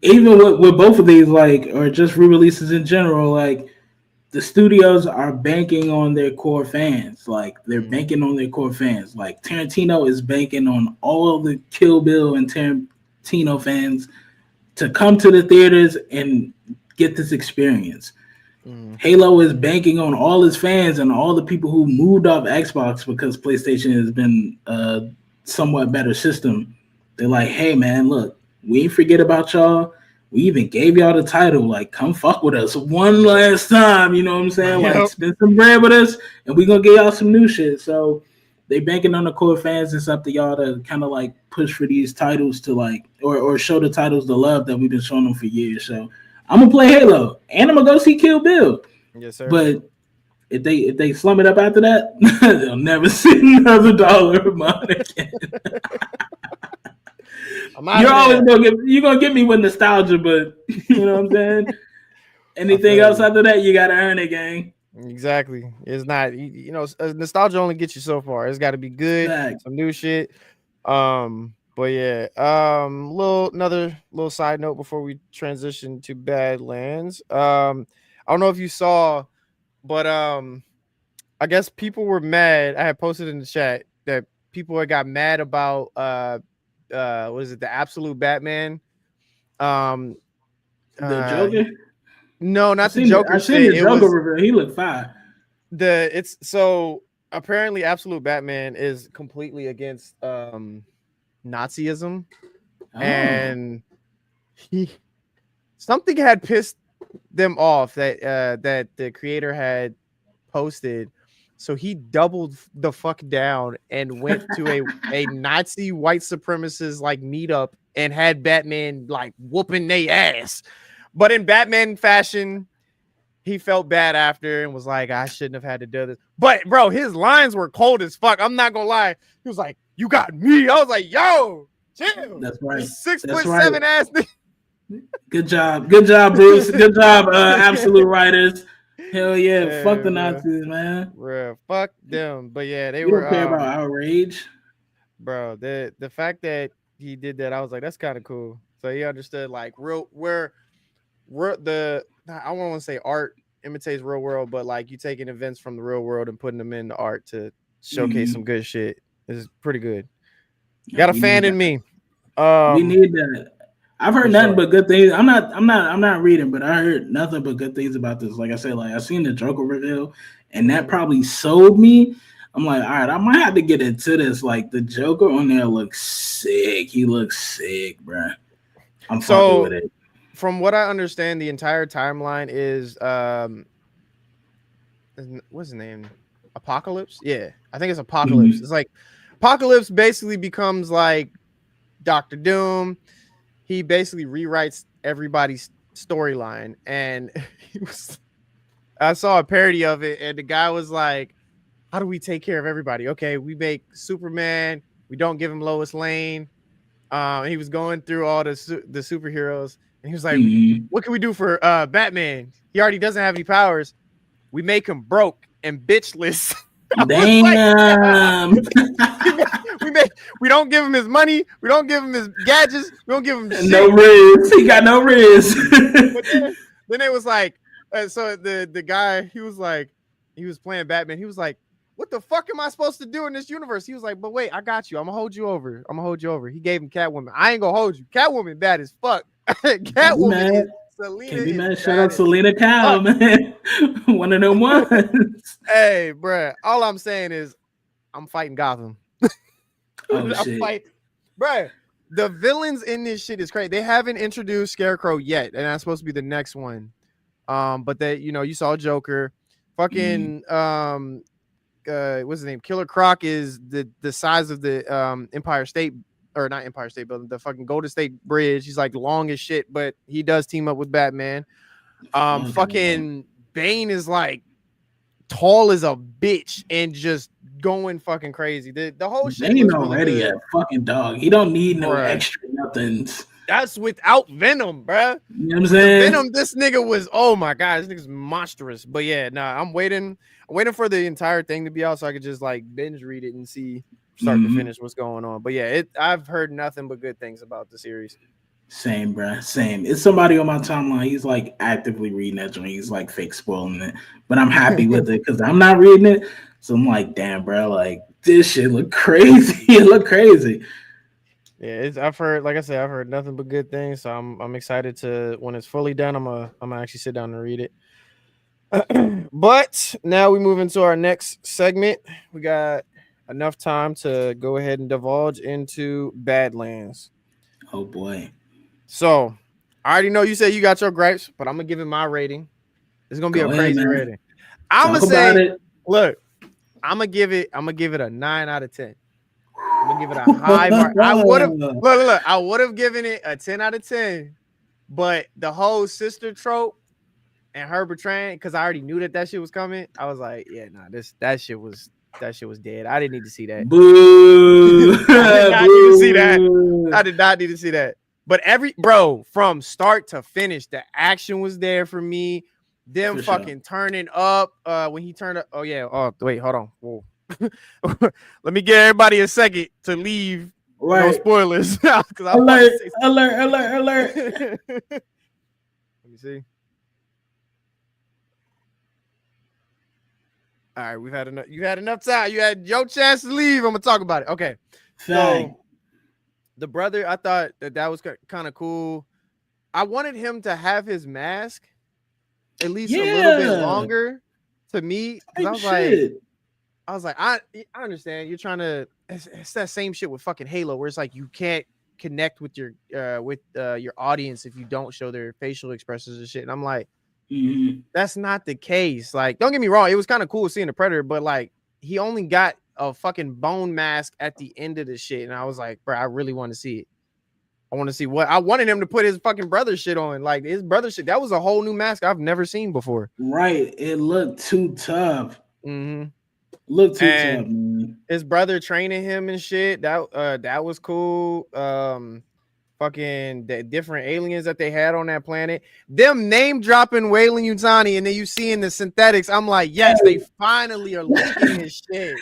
even with both of these, like, or just re-releases in general, like, the studios are banking on their core fans. Like they're banking on their core fans. Like Tarantino is banking on all the Kill Bill and Tarantino fans to come to the theaters and get this experience. Halo is banking on all his fans and all the people who moved off Xbox because PlayStation has been a somewhat better system. They're like, hey man, look, we ain't forget about y'all. We even gave y'all the title, like, come fuck with us one last time, you know what I'm saying? Like, spend some bread with us, and we're going to get y'all some new shit. So they banking on the core fans. It's up to y'all to kind of, like, push for these titles to, like, or show the titles the love that we've been showing them for years. So I'm going to play Halo, and I'm going to go see Kill Bill. Yes, sir. But if they slum it up after that, they'll never see another dollar of mine again. You're gonna get me with nostalgia, but you know what I'm saying? Anything else after that, you gotta earn it, gang. Exactly. It's not, nostalgia only gets you so far. It's got to be good, some new shit. But yeah, another little side note before we transition to Badlands. I don't know if you saw, but I guess people were mad. I had posted in the chat that people had got mad about what is it, the Absolute Batman? Um The uh Joker. no, I not the seen the, Joker I seen shit. the It Joker was reveal. He looked fine. it's so apparently Absolute Batman is completely against Nazism, Oh, and he something had pissed them off that the creator had posted. So he doubled the fuck down and went to a Nazi white supremacist like meetup and had Batman like whooping they ass. But in Batman fashion, he felt bad after and was like, I shouldn't have had to do this. But bro, his lines were cold as fuck. I'm not gonna lie. He was like, you got me. I was like, yo, chill. that's You right. six That's foot right. seven ass nigga. Good job. Good job, Bruce. Good job, Absolute Writers. Hell yeah. Fuck Hey, the bro. Nazis, man. Bro, fuck them. But yeah, they We were don't care about outrage. bro, the fact that he did that, I was like, that's kind of cool. So he understood like real where the I don't want to say art imitates real world, but like you taking events from the real world and putting them into art to showcase some Mm-hmm. good shit is pretty good. Yeah, Got a we need fan in that. me. We need that. I've For heard nothing sure. but good things. I'm not reading, but I heard nothing but good things about this. Like I said, like I seen the Joker reveal, and that Mhm. probably sold me. I'm like, all right, I might have to get into this. Like the Joker on there looks sick. He looks sick, bro. I'm fucking with So it. from what I understand, the entire timeline is what's his name? Apocalypse? Yeah, I think it's Apocalypse. Mhm. It's like Apocalypse basically becomes like Doctor Doom. He basically rewrites everybody's storyline, and he was. I saw a parody of it, and the guy was like, "How do we take care of everybody? Okay, we make Superman. We don't give him Lois Lane. He was going through all the superheroes, and he was like, Mhm. "What can we do for Batman? He already doesn't have any powers. We make him broke and bitchless." I was like, Damn. we make, we make we don't give him his money, we don't give him his gadgets, we don't give him No shit. riz. He got no riz. But then it was like, so the guy, he was like, he was playing Batman. He was like, what the fuck am I supposed to do in this universe? He was like, but wait, I got you. I'm gonna hold you over. I'm gonna hold you over. He gave him Catwoman. I ain't gonna hold you. Catwoman bad as fuck. Can't be Catwoman mad. is Selena Can't be is mad. Shout bad out as Selena Kyle, fuck. man. One of them ones. Hey, bruh. All I'm saying is I'm fighting Gotham. Oh I'm shit. fighting, bruh. The villains in this shit is crazy. They haven't introduced Scarecrow yet, and that's supposed to be the next one. But they, you saw Joker, Mm. fucking what's his name? Killer Croc is the size of the Empire State, or not Empire State Building, the fucking Golden State Bridge. He's like long as shit, but he does team up with Batman. Fuck no. Fucking Bane is like tall as a bitch and just going fucking crazy. The whole They shit ain't looks really already a good, fucking dog. He don't need no bruh. extra nothings. That's without Venom, bruh. You know what I'm The saying? Venom, this nigga was, oh my god, this nigga's monstrous. But yeah, nah, I'm waiting for the entire thing to be out so I could just like binge read it and see start to Mm-hmm. finish what's going on. But yeah, I've heard nothing but good things about the series. Same, bro. Same. It's somebody on my timeline. He's like actively reading that joint. He's like fake spoiling it, but I'm happy with it because I'm not reading it. So I'm like, damn, bro. Like this shit look crazy. It look crazy. Yeah, I've heard, like I said, I've heard nothing but good things. So I'm excited to when it's fully done. I'm gonna actually sit down and read it. But now we move into our next segment. We got enough time to go ahead and divulge into Badlands. Oh boy. So I already know you said you got your gripes, but I'm gonna give it my rating. It's gonna be a Go ahead, crazy man. rating. I'm gonna Talk about say, it. look, I'm gonna give it a 9 out of 10. I'm gonna give it a high mark. I would have look. I would have given it a 10 out of 10, but the whole sister trope and her betraying, because I already knew that shit was coming. I was like, yeah, nah, that shit was dead. I didn't need to see that. Boo. I did not need to see that. Boo. I did not need to see that. But from start to finish, the action was there for me. Them For sure. fucking turning up when he turned up. Oh yeah. Oh wait, hold on. Whoa. Let me give everybody a second to leave No Right. spoilers. Because I was about Alert, to say alert. Let me see. All right, we've had enough. You had enough time. You had your chance to leave. I'm gonna talk about it. Okay. Fact. So the brother, I thought that was kind of cool. I wanted him to have his mask at least a little bit Yeah. longer to me, because Type shit. I understand you're trying to. It's that same shit with fucking Halo, where it's like you can't connect with your audience if you don't show their facial expressions and shit. And I'm like, that's not the case. Like, don't get me wrong, it was kind of cool seeing the Predator, but like he only got a fucking bone mask at the end of the shit, and I was like, bro, I really want to see it. I want to see what I wanted him to put his fucking brother shit on. Like his brother shit, that was a whole new mask I've never seen before. Right. It looked too tough. Mm-hmm. Looked too And tough, man. his brother training him and shit. That was cool. Fucking the different aliens that they had on that planet. Them name dropping Weyland Yutani, and then you see in the synthetics. I'm like, yes, they finally are linking his shit.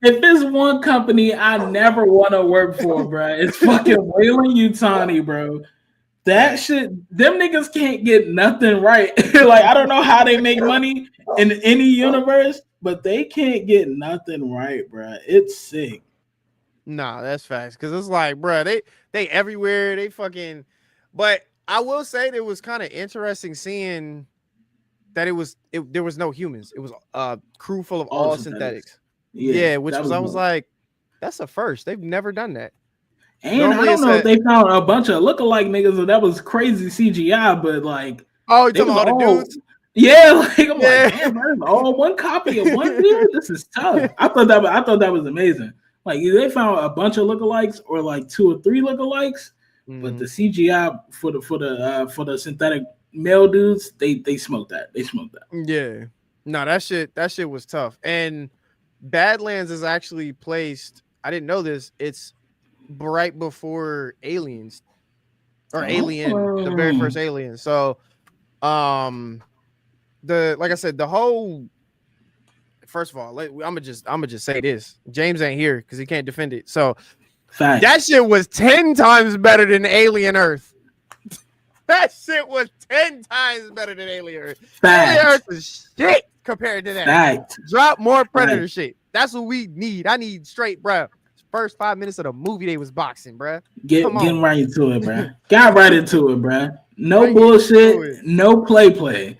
If there's one company I never want to work for, bro, it's fucking Weyland Yutani, bro. That shit, them niggas can't get nothing right. Like, I don't know how they make money in any universe, but they can't get nothing right, bro. It's sick. Nah, that's facts. Cause it's like, bro, they everywhere. They fucking. But I will say it was kind of interesting seeing that there was no humans. It was a crew full of all synthetics. Yeah, which was I was like, that's a first. They've never done that. And normally I don't know if they found a bunch of lookalike niggas, and that was crazy CGI, but like, oh, you talking about all the dudes? Yeah, like I'm like, damn, man, all one copy of one dude. This is tough. I thought that was amazing. Like they found a bunch of lookalikes, or like 2 or 3 lookalikes, but the CGI for the synthetic male dudes, they smoked that. They smoked that. Yeah, no, that shit was tough. And Badlands is actually placed. I didn't know this. It's right before Aliens or Alien, the very first Alien. So, like I said, the whole. First of all, I'm gonna just say this: James ain't here because he can't defend it. So, that shit was 10 times better than Alien Earth. That shit was 10 times better than Alien Earth. Alien Earth is shit compared to that. Drop more Predator shit. That's what we need. I need straight, bro. First 5 minutes of the movie, they was boxing, bro. Getting right into it, bro. Got right into it, bro. No bullshit. No play.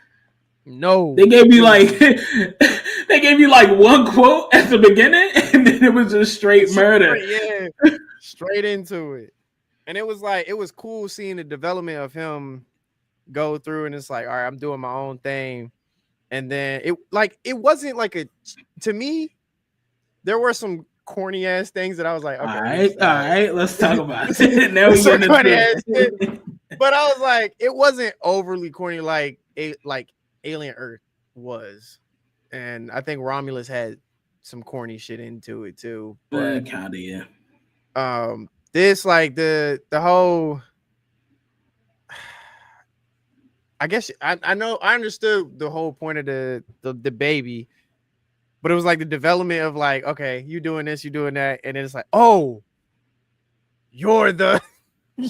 No. They gave you like one quote at the beginning, and then it was just straight murder. Yeah, straight into it. And it was cool seeing the development of him go through, and it's like, all right, I'm doing my own thing. And then it wasn't like to me, there were some corny ass things that I was like, okay, all right, let's talk about it. Now we get corny ass shit. But I was like, it wasn't overly corny like Alien Earth was. And I think Romulus had some corny shit into it too. But kind of, yeah. This like the whole. I guess I know I understood the whole point of the baby, but it was like the development of like, okay, you doing this, you doing that, and then it's like, oh, you're the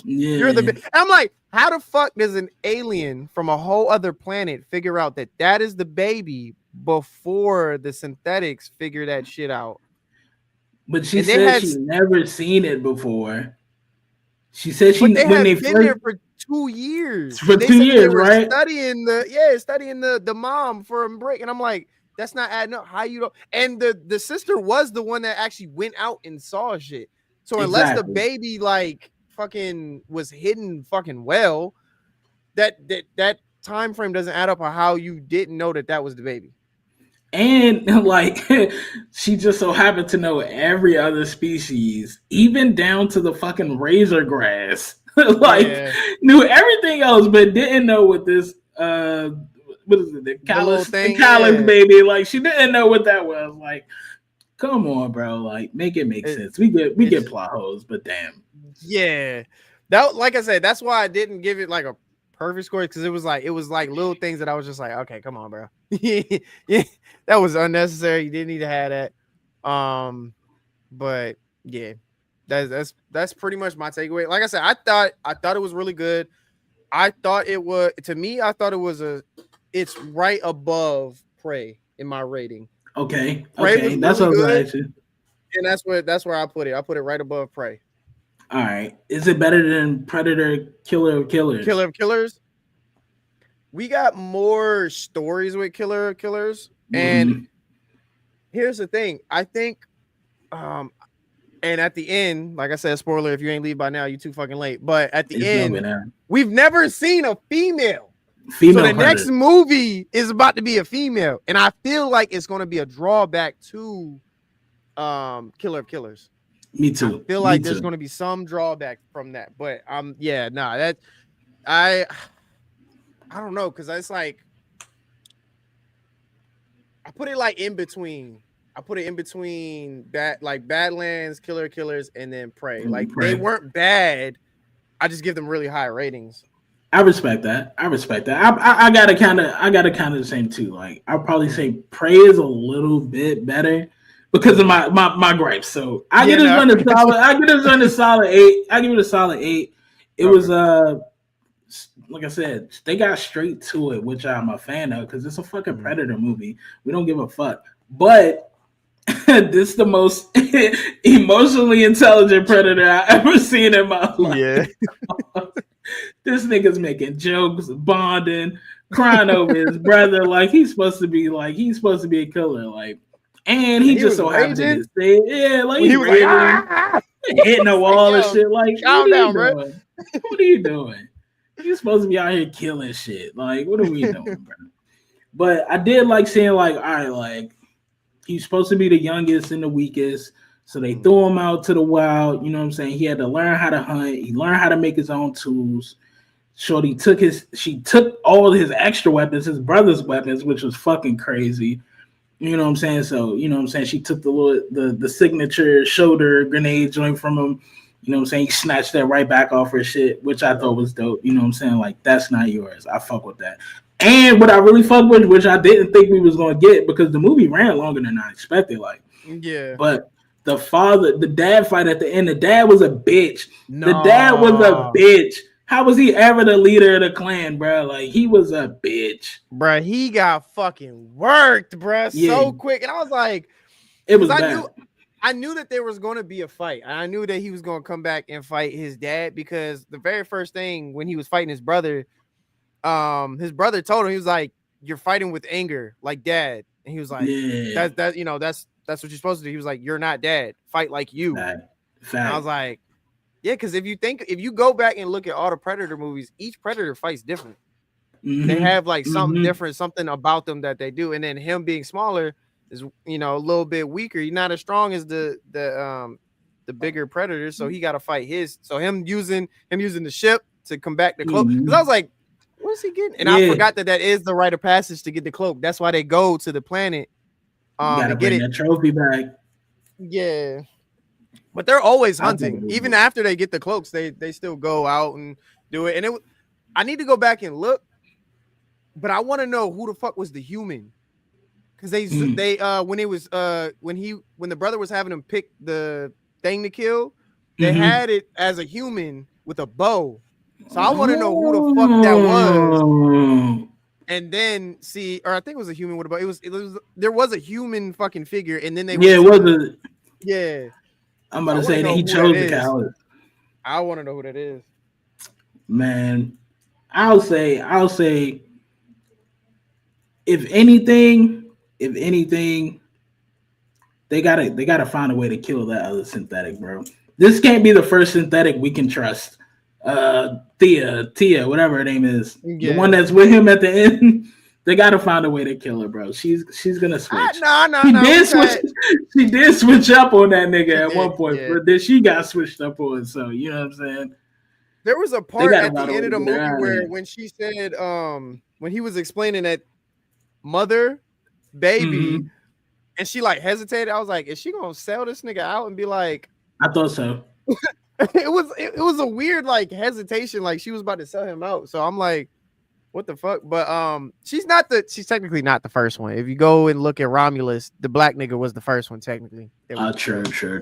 you're the. And I'm like, how the fuck does an alien from a whole other planet figure out that is the baby before the synthetics figure that shit out? But she said she never seen it before. She said when they been there for 2 years. For 2 years, right? Studying the mom for a break, and I'm like, that's not adding up. How you don't? And the sister was the one that actually went out and saw shit. So unless the baby like fucking was hidden fucking well, that time frame doesn't add up on how you didn't know that was the baby. And like she just so happened to know every other species, even down to the fucking razor grass. Knew everything else, but didn't know what this what is it, the callus baby. Like she didn't know what that was. Like, come on, bro. Like, make it make sense. We get plot holes, but damn. Yeah. That, like I said, that's why I didn't give it like a perfect score, because it was like little things that I was just like, okay, come on, bro. Yeah, that was unnecessary. You didn't need to have that. But yeah, That's pretty much my takeaway. Like I said, I thought it was really good. I thought it was, to me, I thought it was it's right above Prey in my rating. Okay, Prey was that's really what I was gonna good, ask you. and that's where I put it. I put it right above Prey. All right, is it better than Predator, Killer of Killers? Killer of Killers. We got more stories with Killer of Killers, and here's the thing. I think, and at the end, like I said, spoiler, if you ain't leave by now, you too fucking late. But at the end, we've never seen a female. So the next movie is about to be a female, and I feel like it's going to be a drawback to Killer of Killers. Me too. I feel like there's going to be some drawback from that, but that I don't know, because it's like I put it like in between. I put it in between Badlands, Killer of Killers, and then Prey. Like they weren't bad. I just give them really high ratings. I respect that. I gotta kind of the same too. Like I'll probably say Prey is a little bit better because of my gripes. So I give this one a solid. I give this one a solid 8. I give it a solid 8. It was like I said, they got straight to it, which I'm a fan of because it's a fucking Predator movie. We don't give a fuck. But this is the most emotionally intelligent Predator I ever seen in my life. Yeah. This nigga's making jokes, bonding, crying over his brother, like he's supposed to be a killer, like, and he just so happens to say, yeah, like he was like, hitting the wall and shit, like, calm down, bro. What are you doing? You're supposed to be out here killing shit, like, what are we doing, bro? But I did like seeing, like, all right, like, he's supposed to be the youngest and the weakest. So they threw him out to the wild. You know what I'm saying? He had to learn how to hunt. He learned how to make his own tools. Shorty she took all his extra weapons, his brother's weapons, which was fucking crazy. You know what I'm saying? So, you know what I'm saying? She took the signature shoulder grenade joint from him. You know what I'm saying? He snatched that right back off her shit, which I thought was dope. You know what I'm saying? Like, that's not yours. I fuck with that. And what I really fuck with, which I didn't think we was going to get because the movie ran longer than I expected. Like, yeah. But the dad fight at the end, the dad was a bitch. No. The dad was a bitch. How was he ever the leader of the clan, bro? Like, he was a bitch. Bro, he got fucking worked, bro, so quick. And I was like, it was bad. I knew that there was going to be a fight. I knew that he was going to come back and fight his dad because the very first thing when he was fighting his brother told him, he was like, you're fighting with anger, like dad. And he was like, that's what you're supposed to do. He was like, you're not dad. Fight like you. And I was like, yeah, because if you go back and look at all the Predator movies, each Predator fights different. Mm-hmm. They have like something different, something about them that they do. And then him being smaller is, a little bit weaker. He's not as strong as the bigger Predators, so he got to fight his. So him using the ship to come back the cloak. Because I was like, what is he getting? And I forgot that is the rite of passage to get the cloak. That's why they go to the planet. To get that trophy back. Yeah. But they're always hunting. Even after they get the cloaks, they still go out and do it. And I need to go back and look, but I want to know who the fuck was the human. Because when the brother was having him pick the thing to kill, they had it as a human with a bow. So I want to know who the fuck that was. And then or I think it was a human with a bow. There was a human fucking figure, and then yeah. I'm about to say that he chose the coward. I want to know who that is. Man, I'll say, if anything, they gotta find a way to kill that other synthetic, bro. This can't be the first synthetic we can trust. Tia, whatever her name is, the one that's with him at the end. They gotta find a way to kill her, bro. She's gonna switch. She did switch up on that nigga at one point, but then she got switched up on. So you know what I'm saying? There was a part at the end of the movie where when she said, when he was explaining that mother, baby, and she like hesitated. I was like, is she gonna sell this nigga out and be like? I thought so. It was a weird like hesitation, like she was about to sell him out. So I'm like, What the fuck? But she's technically not the first one. If you go and look at Romulus, the black nigga was the first one technically. True. So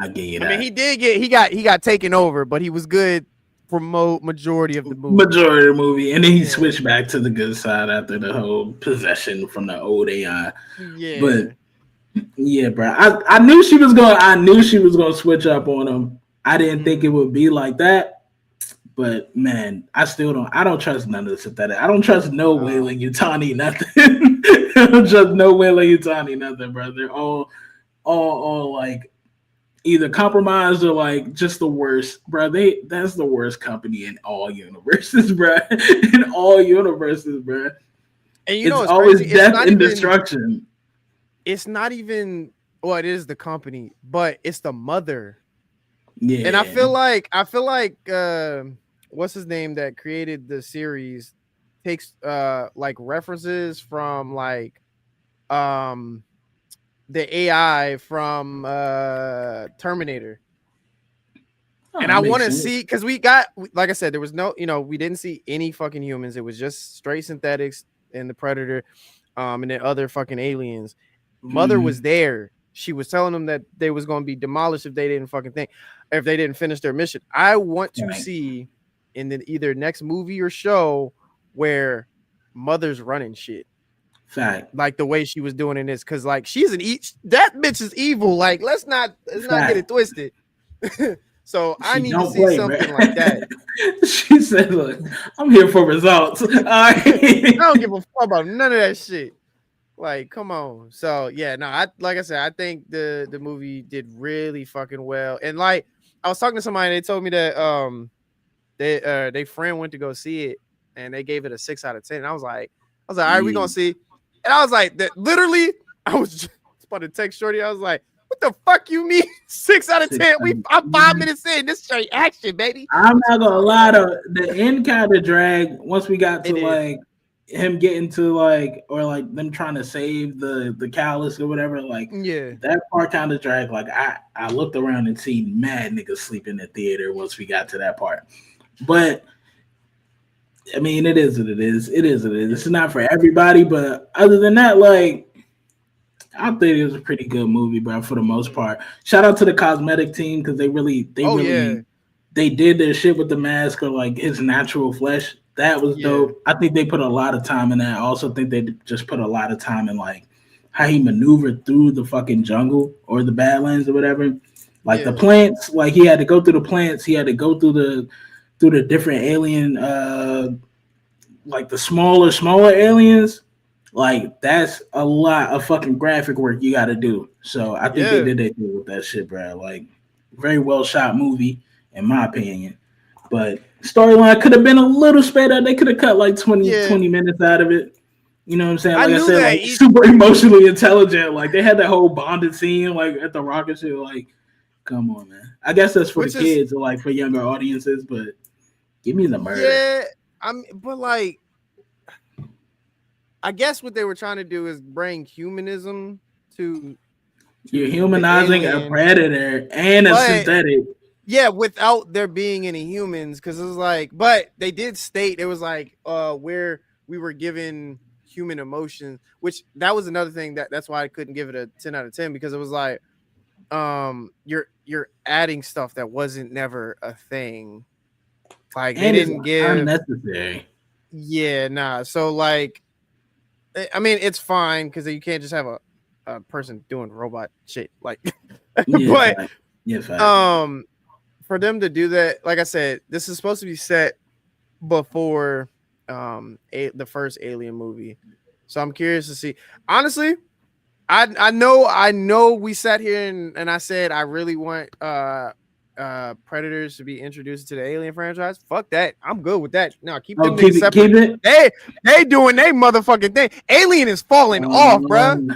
I get you I that. mean, he got taken over, but he was good for majority of the movie. Majority of the movie, and then he switched back to the good side after the whole possession from the old AI. Yeah, but yeah, bro, I knew she was gonna switch up on him. I didn't think it would be like that. But man, I don't trust none of the synthetic. I don't trust no Weyland Yutani nothing. I don't trust no Weyland Yutani nothing, bro. They're all like either compromised or like just the worst, bro. That's the worst company in all universes, bro. In all universes, bro. And you know, it's always crazy. Death and destruction. It's not even it is the company, but it's the mother. Yeah, and I feel like what's his name that created the series takes like references from like the AI from Terminator. And I want to see, because we got, like I said, there was no, we didn't see any fucking humans. It was just straight synthetics and the Predator, and then other fucking aliens. Mother was there. She was telling them that they was going to be demolished if they didn't finish their mission. I want to see in the either next movie or show where Mother's running shit. Fact. Like the way she was doing in this, because like that bitch is evil. Like let's not get it twisted. So I need to see something like that. She said, "Look, I'm here for results. I don't give a fuck about none of that shit. Like, come on." So yeah, no, like I said, I think the movie did really fucking well. And like I was talking to somebody, they told me that their friend went to go see it and they gave it a 6 out of 10. And I was like, all right, we gonna see. And I was like, that literally, I was just about to text Shorty. I was like, what the fuck you mean 6 out of 10? I'm 5 minutes in. This straight action, baby. I'm not gonna lie, the end kind of drag once we got to like him getting to like, or like them trying to save the callus or whatever. Like, that part kind of drag. Like I looked around and seen mad niggas sleep in the theater once we got to that part. But I mean, it is what it is. It is what it is. It's not for everybody, but other than that, like, I think it was a pretty good movie, bro, for the most part. Shout out to the cosmetic team because they did their shit with the mask or like his natural flesh. That was dope. I think they put a lot of time in that. I also think they just put a lot of time in like how he maneuvered through the fucking jungle or the Badlands or whatever. Like the plants, like he had to go through the plants. He had to go through the different alien, like the smaller aliens. Like that's a lot of fucking graphic work you got to do. So I think they did their thing with that shit, bro. Like very well shot movie, in my opinion. But storyline could have been a little sped up. They could have cut like 20 minutes out of it. You know what I'm saying? Like I said, like super emotionally intelligent. Like they had that whole bonded scene, like at the rocket ship. Like, come on, man. I guess that's for the kids or like for younger audiences. But give me the murder. Yeah, but like, I guess what they were trying to do is bring humanism to. You're humanizing a predator and a synthetic. Yeah, without there being any humans, because it was like, but they did state it was like where we were given human emotions, which that was another thing that's why I couldn't give it a 10 out of 10, because it was like you're adding stuff that wasn't never a thing. Like they didn't give unnecessary. Yeah, nah. So like, I mean, it's fine because you can't just have a person doing robot shit. Like, but for them to do that, like I said, this is supposed to be set before the first Alien movie, so I'm curious to see. Honestly, I know we sat here and I said I really want Predators to be introduced to the Alien franchise. Fuck that, I'm good with that. Now keep them niggas separate. They doing their motherfucking thing. Alien is falling off, bro.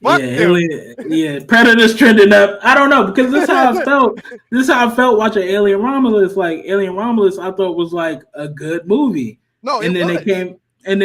Predators trending up. I don't know, because this is how I felt. This is how I felt watching Alien Romulus. Like Alien Romulus, I thought was like a good movie. No, and then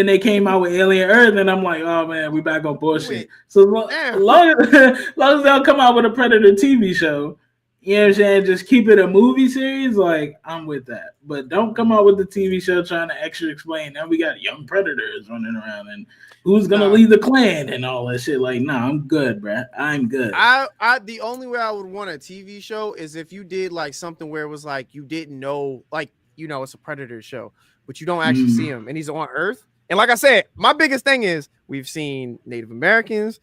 they came out with Alien Earth, and I'm like, oh man, we back on bullshit. So long as they'll come out with a Predator TV show, You know what I'm saying? Just keep it a movie series. Like, I'm with that. But don't come out with the TV show trying to extra explain. Now we got young predators running around and who's going to Nah, lead the clan and all that shit. Like, nah, I'm good, bruh. I'm good. I the only way I would want a TV show is if you did like something where it was like you didn't know, like it's a predator show, but you don't actually see him and he's on Earth. And like I said, my biggest thing is we've seen Native Americans,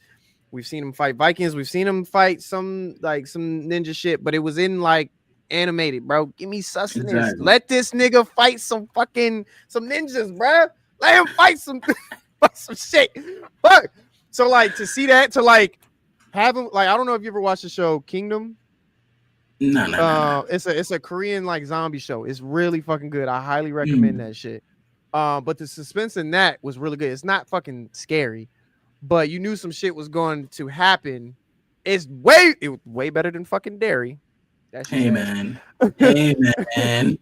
we've seen them fight Vikings, we've seen them fight some ninja shit, but it was in like animated, bro. Give me sustenance. Exactly. Let this nigga fight some ninjas, bro. Let him fight some shit. Fuck. So like to see that, to like have him, like, I don't know if you ever watched the show Kingdom. No. It's a Korean like zombie show. It's really fucking good. I highly recommend that shit. But the suspense in that was really good. It's not fucking scary, but you knew some shit was going to happen. It was way better than fucking Derry. Hey man. That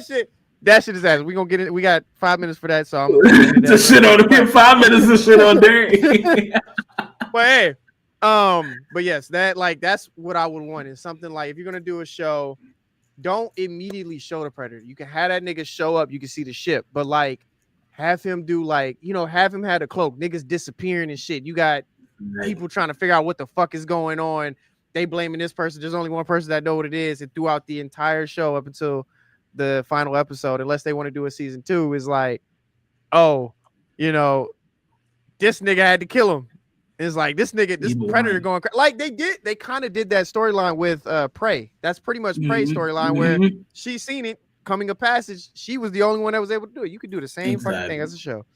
shit is ass. We gonna get it. We got 5 minutes for that, so I'm to shit on it. 5 minutes to shit on Derry. But hey, but yes, that's what I would want, is something like, if you're gonna do a show, don't immediately show the predator. You can have that nigga show up, you can see the ship, but like have him do like, have him have a cloak, niggas disappearing and shit. You got people trying to figure out what the fuck is going on. They blaming this person. There's only one person that know what it is, and throughout the entire show up until the final episode, unless they want to do a season 2, is like, oh, this nigga had to kill him. It's like this predator going like they kind of did that storyline with Prey. That's pretty much Prey storyline where she's seen it coming of passage. She was the only one that was able to do it. You could do the same fucking thing as a show.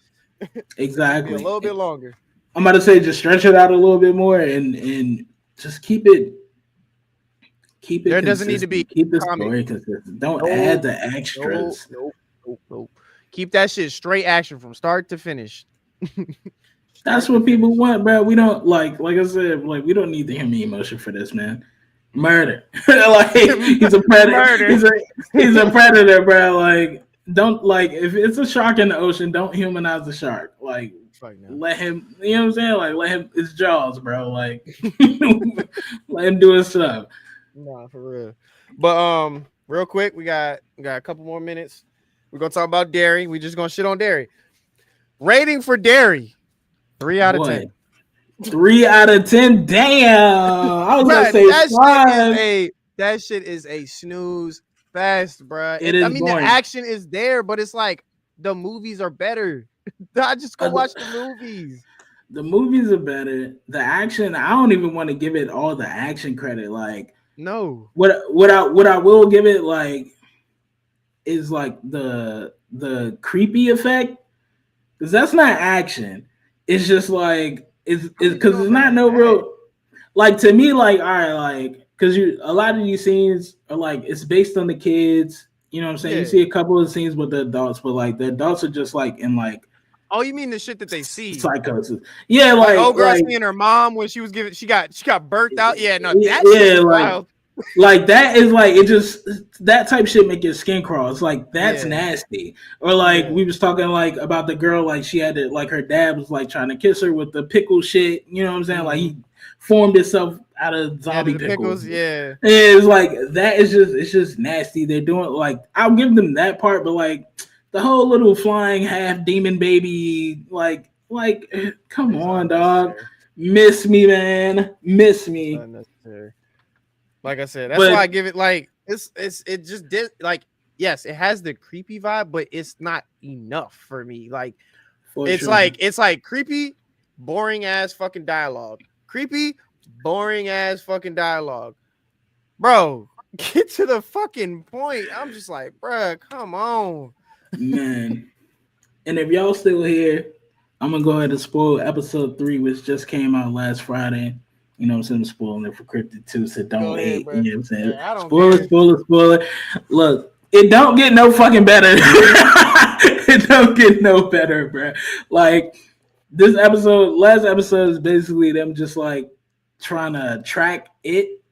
Exactly. A little bit longer. I'm about to say just stretch it out a little bit more and just keep it. There doesn't need to be keep the story consistent. Don't add the extras. Nope. Keep that shit straight action from start to finish. That's what people want, bro. We don't like I said, like we don't need the human emotion for this, man. Murder. Like he's a predator. He's a predator, bro. Like don't if it's a shark in the ocean, don't humanize the shark. Like let him, you know what I'm saying? Like let him, it's Jaws, bro. Like let him do his stuff. Nah, for real. But real quick, we got a couple more minutes. We're gonna talk about Derry. We just gonna shit on Derry. Rating for Derry. 3 out of 10. 3 out of 10. Damn. I was gonna say that shit is a snooze fest, bro. It is. I mean, boring. The action is there, but it's like the movies are better. I just go watch the movies. The movies are better. The action, I don't even want to give it all the action credit. Like, no. What I will give it is like the creepy effect, because that's not action. It's just like it's because it's not no real, like, to me, like, all right, like, because a lot of these scenes are like, it's based on the kids, you know what I'm saying? Yeah. You see a couple of scenes with the adults, but like the adults are just like in like, oh, you mean the shit that they see? Psychosis. Yeah, like old girl seeing her mom when she was giving, she got birthed out. Yeah, no, that shit is wild. Like that is like, it just, that type shit make your skin crawl. It's like, that's nasty. Or like we was talking like about the girl, like she had to, like her dad was like trying to kiss her with the pickle shit. You know what I'm saying? Like he formed himself out of zombie pickles. Yeah. And it's like, that is just, it's just nasty. They're doing, like, I'll give them that part, but like the whole little flying half demon baby, like come on, dog. Miss me, man. Miss me. Unnecessary. Like I said, that's why I give it like it just did, like, yes, it has the creepy vibe, but it's not enough for me. Like it's like creepy, boring ass fucking dialogue. Creepy, boring ass fucking dialogue. Bro, get to the fucking point. I'm just like, bro, come on. Man. And if y'all still here, I'm gonna go ahead and spoil episode 3, which just came out last Friday. You know what I'm saying? I'm spoiling it for Cryptid 2, so don't hate. You know what I'm saying? Yeah, spoiler. Look, it don't get no fucking better. It don't get no better, bro. Like, last episode is basically them just like trying to track it,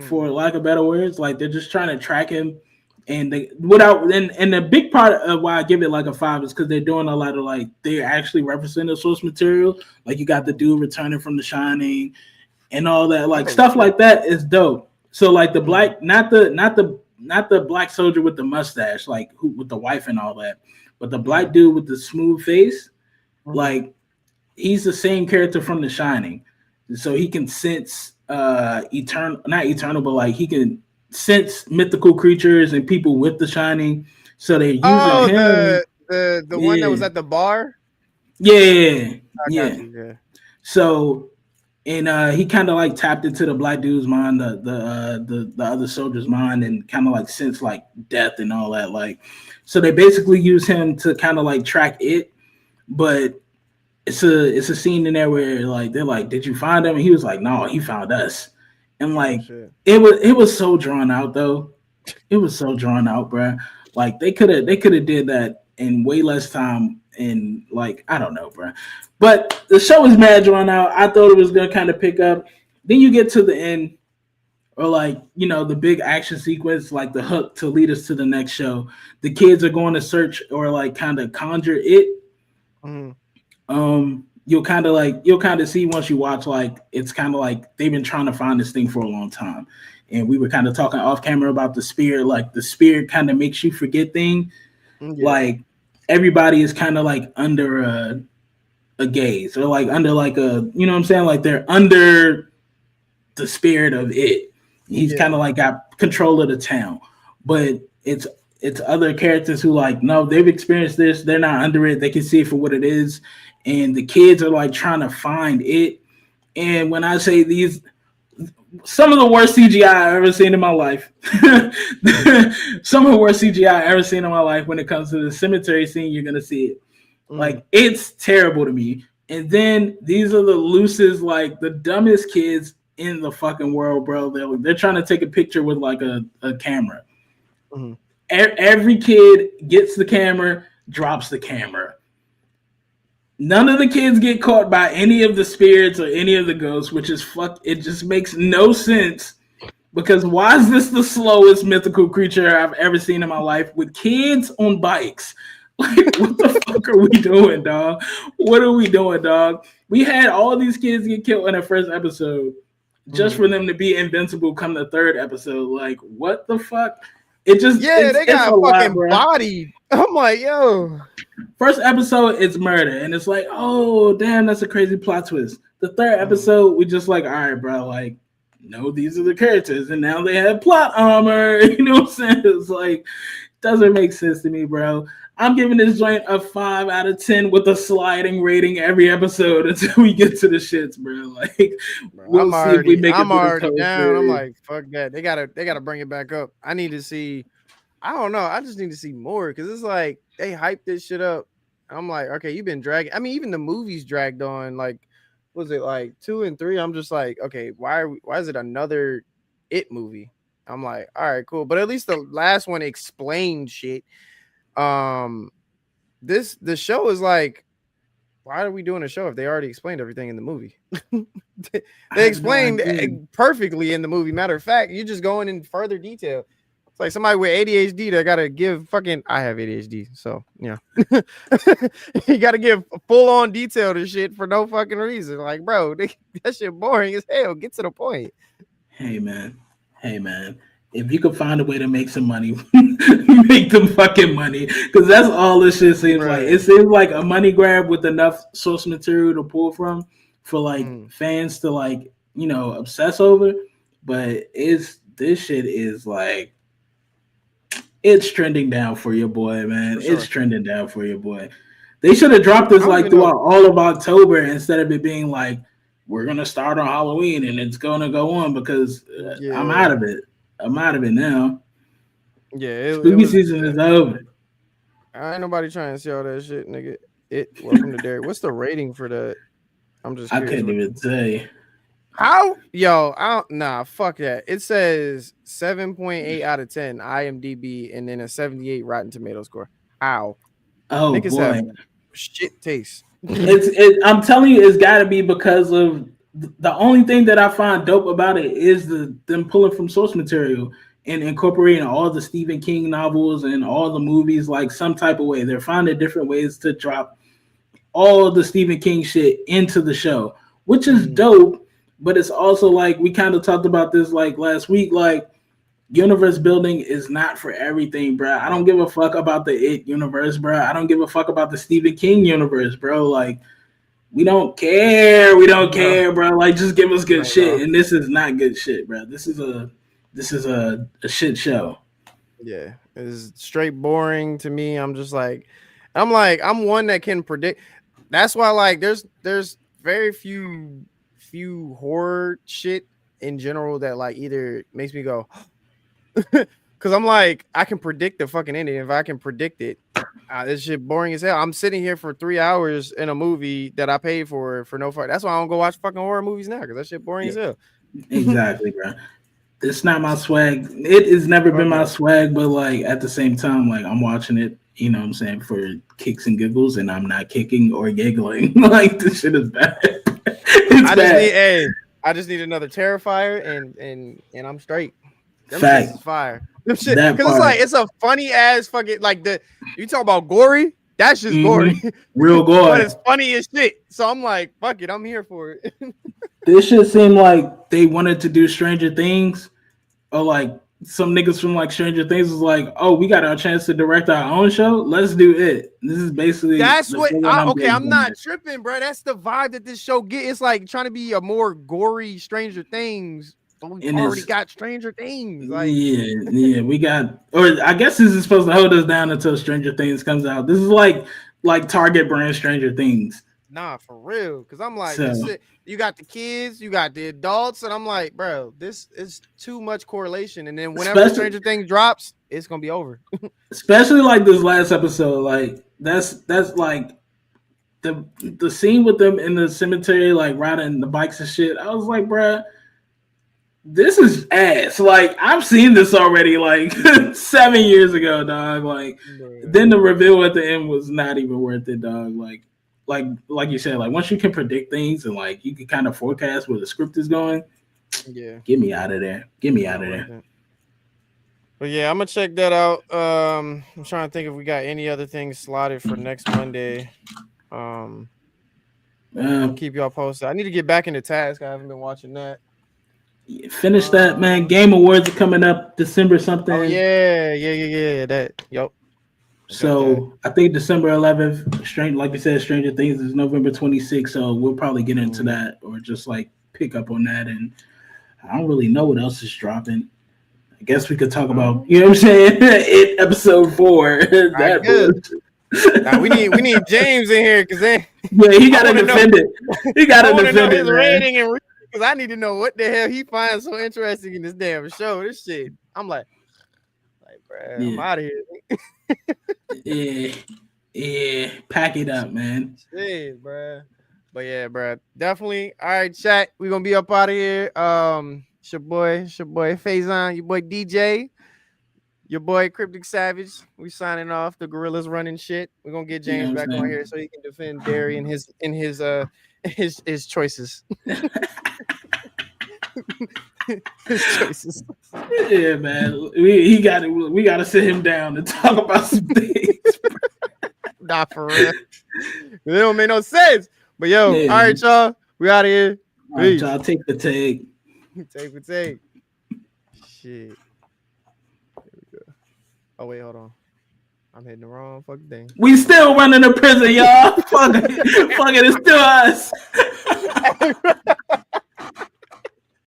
for lack of better words. Like, they're just trying to track him. And the big part of why I give it like a 5 is because they're doing a lot of, like, they're actually referencing the source material. Like, you got the dude returning from The Shining and all that, like, stuff like that is dope. So like the Mm-hmm. black, not the black soldier with the mustache, like who with the wife and all that, but the Mm-hmm. black dude with the smooth face, Mm-hmm. like he's the same character from The Shining. So he can sense eternal, not eternal, but like he can sense mythical creatures and people with The Shining. So they're using Oh, him. the one that was Yeah. at the bar. Yeah. I got Yeah. you. Yeah. So and he kind of like tapped into the black dude's mind, the other soldier's mind, and kind of like sense like death and all that. Like, so they basically use him to kind of like track it, but it's a scene in there where like they're like, "Did you find him?" And he was like, "No, he found us." And Oh like shit. it was so drawn out though. It was so drawn out, bro. Like they could have did that in way less time. And like I don't know, bro. But the show was mad drawn out. I thought it was gonna kind of pick up. Then you get to the end, or like the big action sequence, like the hook to lead us to the next show. The kids are going to search or like kind of conjure it. Mm-hmm. You'll kind of see once you watch, like it's kind of like they've been trying to find this thing for a long time. And we were kind of talking off camera about the spirit. Like the spirit kind of makes you forget things. Yeah. Like everybody is kind of like under a gaze, or like under like a, what I'm saying, like they're under the spirit of it. He's Yeah. kind of like got control of the town. But it's other characters who like, no, they've experienced this, they're not under it, they can see it for what it is. And the kids are like trying to find it. And when I say these, some of the worst CGI I've ever seen in my life. Some of the worst CGI I've ever seen in my life. When it comes to the cemetery scene, you're gonna see it. Mm-hmm. Like it's terrible to me. And then these are the loosest, like the dumbest kids in the fucking world, bro. They're trying to take a picture with like a camera. Mm-hmm. Every kid gets the camera, drops the camera. None of the kids get caught by any of the spirits or any of the ghosts, which is fuck. It just makes no sense. Because why is this the slowest mythical creature I've ever seen in my life with kids on bikes? Like, what the fuck are we doing, dog? What are we doing, dog? We had all these kids get killed in the first episode just for them to be invincible come the third episode. Like, what the fuck? It just They it's a got lot, fucking bro. bodied. I'm like, yo. First episode, it's murder, and it's like, oh damn, that's a crazy plot twist. The third Mm-hmm. episode, we just like, all right, bro, like, no, these are the characters, and now they have plot armor. You know what I'm saying? It's like, doesn't make sense to me, bro. I'm giving this joint a 5 out of 10 with a sliding rating every episode until we get to the shits, bro. Like, Bro, we'll see if we make it I'm to the already coast. down. I'm like, fuck that. They gotta bring it back up. I need to see. I don't know. I just need to see more because it's like they hyped this shit up. I'm like, okay, you've been dragging. I mean, even the movies dragged on. Like, was it like 2 and 3? I'm just like, okay, why is it another It movie? I'm like, all right, cool. But at least the last one explained shit. The show is like, why are we doing a show if they already explained everything in the movie? They explained perfectly in the movie. Matter of fact, you're just going in further detail. It's like somebody with ADHD that gotta give fucking. I have ADHD, so yeah. You gotta give full on detail to shit for no fucking reason. Like, bro, that shit boring as hell. Get to the point. Hey man, if you could find a way to make some money, make them fucking money, because that's all this shit seems like. It seems like a money grab with enough source material to pull from for like fans to like obsess over. But this shit is like, it's trending down for your boy, man. Sure. It's trending down for your boy. They should have dropped this like throughout all of October instead of it being like, we're gonna start on Halloween and it's gonna go on, because I'm out of it. I'm out of it now. Yeah, spooky season is over. I ain't nobody trying to see all that shit, nigga. Welcome to Derek. What's the rating for that? I'm just curious. I couldn't even say. How? Yo, nah, fuck that. It says 7.8 out of 10 IMDb and then a 78 Rotten Tomato score. How? Oh niggas boy, have shit taste. I'm telling you, it's got to be because of the only thing that I find dope about it is them pulling from source material and incorporating all the Stephen King novels and all the movies like some type of way. They're finding different ways to drop all the Stephen King shit into the show, which is dope. but it's also like we kind of talked about this like last week. Like universe building is not for everything, bro. I don't give a fuck about the It universe, bro. I don't give a fuck about the Stephen King universe, bro. Like we don't care. We don't care, bro. Like just give us good shit. And this is not good shit, bro. This is a shit show. Yeah, it's straight boring to me. I'm one that can predict. That's why like there's very few horror shit in general that like either makes me go because I'm like I can predict the fucking ending. If I can predict it, this shit boring as hell. I'm sitting here for 3 hours in a movie that I paid for no fuck. That's why I don't go watch fucking horror movies now because that shit boring as hell. Exactly, bro. It's not my swag. It has never been my swag, but like at the same time, like I'm watching it, you know what I'm saying, for kicks and giggles, and I'm not kicking or giggling. Like this shit is bad. I just need another Terrifier and I'm straight. Fact. Fire. Because it's like it's a funny ass fucking like you talk about gory, that's just gory. Real gory. But it's funny as shit. So I'm like, fuck it, I'm here for it. This shit seemed like they wanted to do Stranger Things, or like some niggas from like Stranger Things was like, oh, we got our chance to direct our own show. Let's do it. This is basically I'm not tripping, bro. That's the vibe that this show get. It's like trying to be a more gory Stranger Things. But we already got Stranger Things. Like we got, or I guess this is supposed to hold us down until Stranger Things comes out. This is like Target brand Stranger Things. Nah, for real. Because I'm like, you got the kids, you got the adults, and I'm like, bro, this is too much correlation. And then whenever Stranger Things drops, it's gonna be over. Especially like this last episode, like that's like the scene with them in the cemetery, like riding the bikes and shit. I was like, bro, this is ass. Like I've seen this already, like 7 years ago, dog. Like then the reveal at the end was not even worth it, dog. Like you said, like once you can predict things and like you can kind of forecast where the script is going, get me out of there. But yeah, I'm gonna check that out. I'm trying to think if we got any other things slotted for next Monday. I'll keep y'all posted. I need to get back into Task. I haven't been watching that. Finish that, man. Game Awards are coming up December something. Oh yeah. That So I think December 11th, like you said, Stranger Things is November 26th. So we'll probably get into that or just like pick up on that. And I don't really know what else is dropping. I guess we could talk about, you know what I'm saying? It episode 4. We need James in here because he gotta defend it. He gotta defend it. Rating and because I need to know what the hell he finds so interesting in this damn show. This shit, I'm like, bro, I'm out of here. Yeah, pack it up, man. Shit, bro. But yeah, bro, definitely. All right, chat. We're gonna be up out of here. It's your boy Faison, your boy DJ, your boy Cryptic Savage. We signing off. The Gorillaz running shit. We're gonna get James back on here so he can defend Derry and his choices. His choices. Yeah, man. We gotta sit him down and talk about some things. Nah, for real. It don't make no sense. But yo, all right, y'all. We out of here. All right, y'all. Take the take. Take. Shit. Here we go. Oh wait, hold on. I'm hitting the wrong fucking thing. We still running the prison, y'all. Fuck it. It's still us.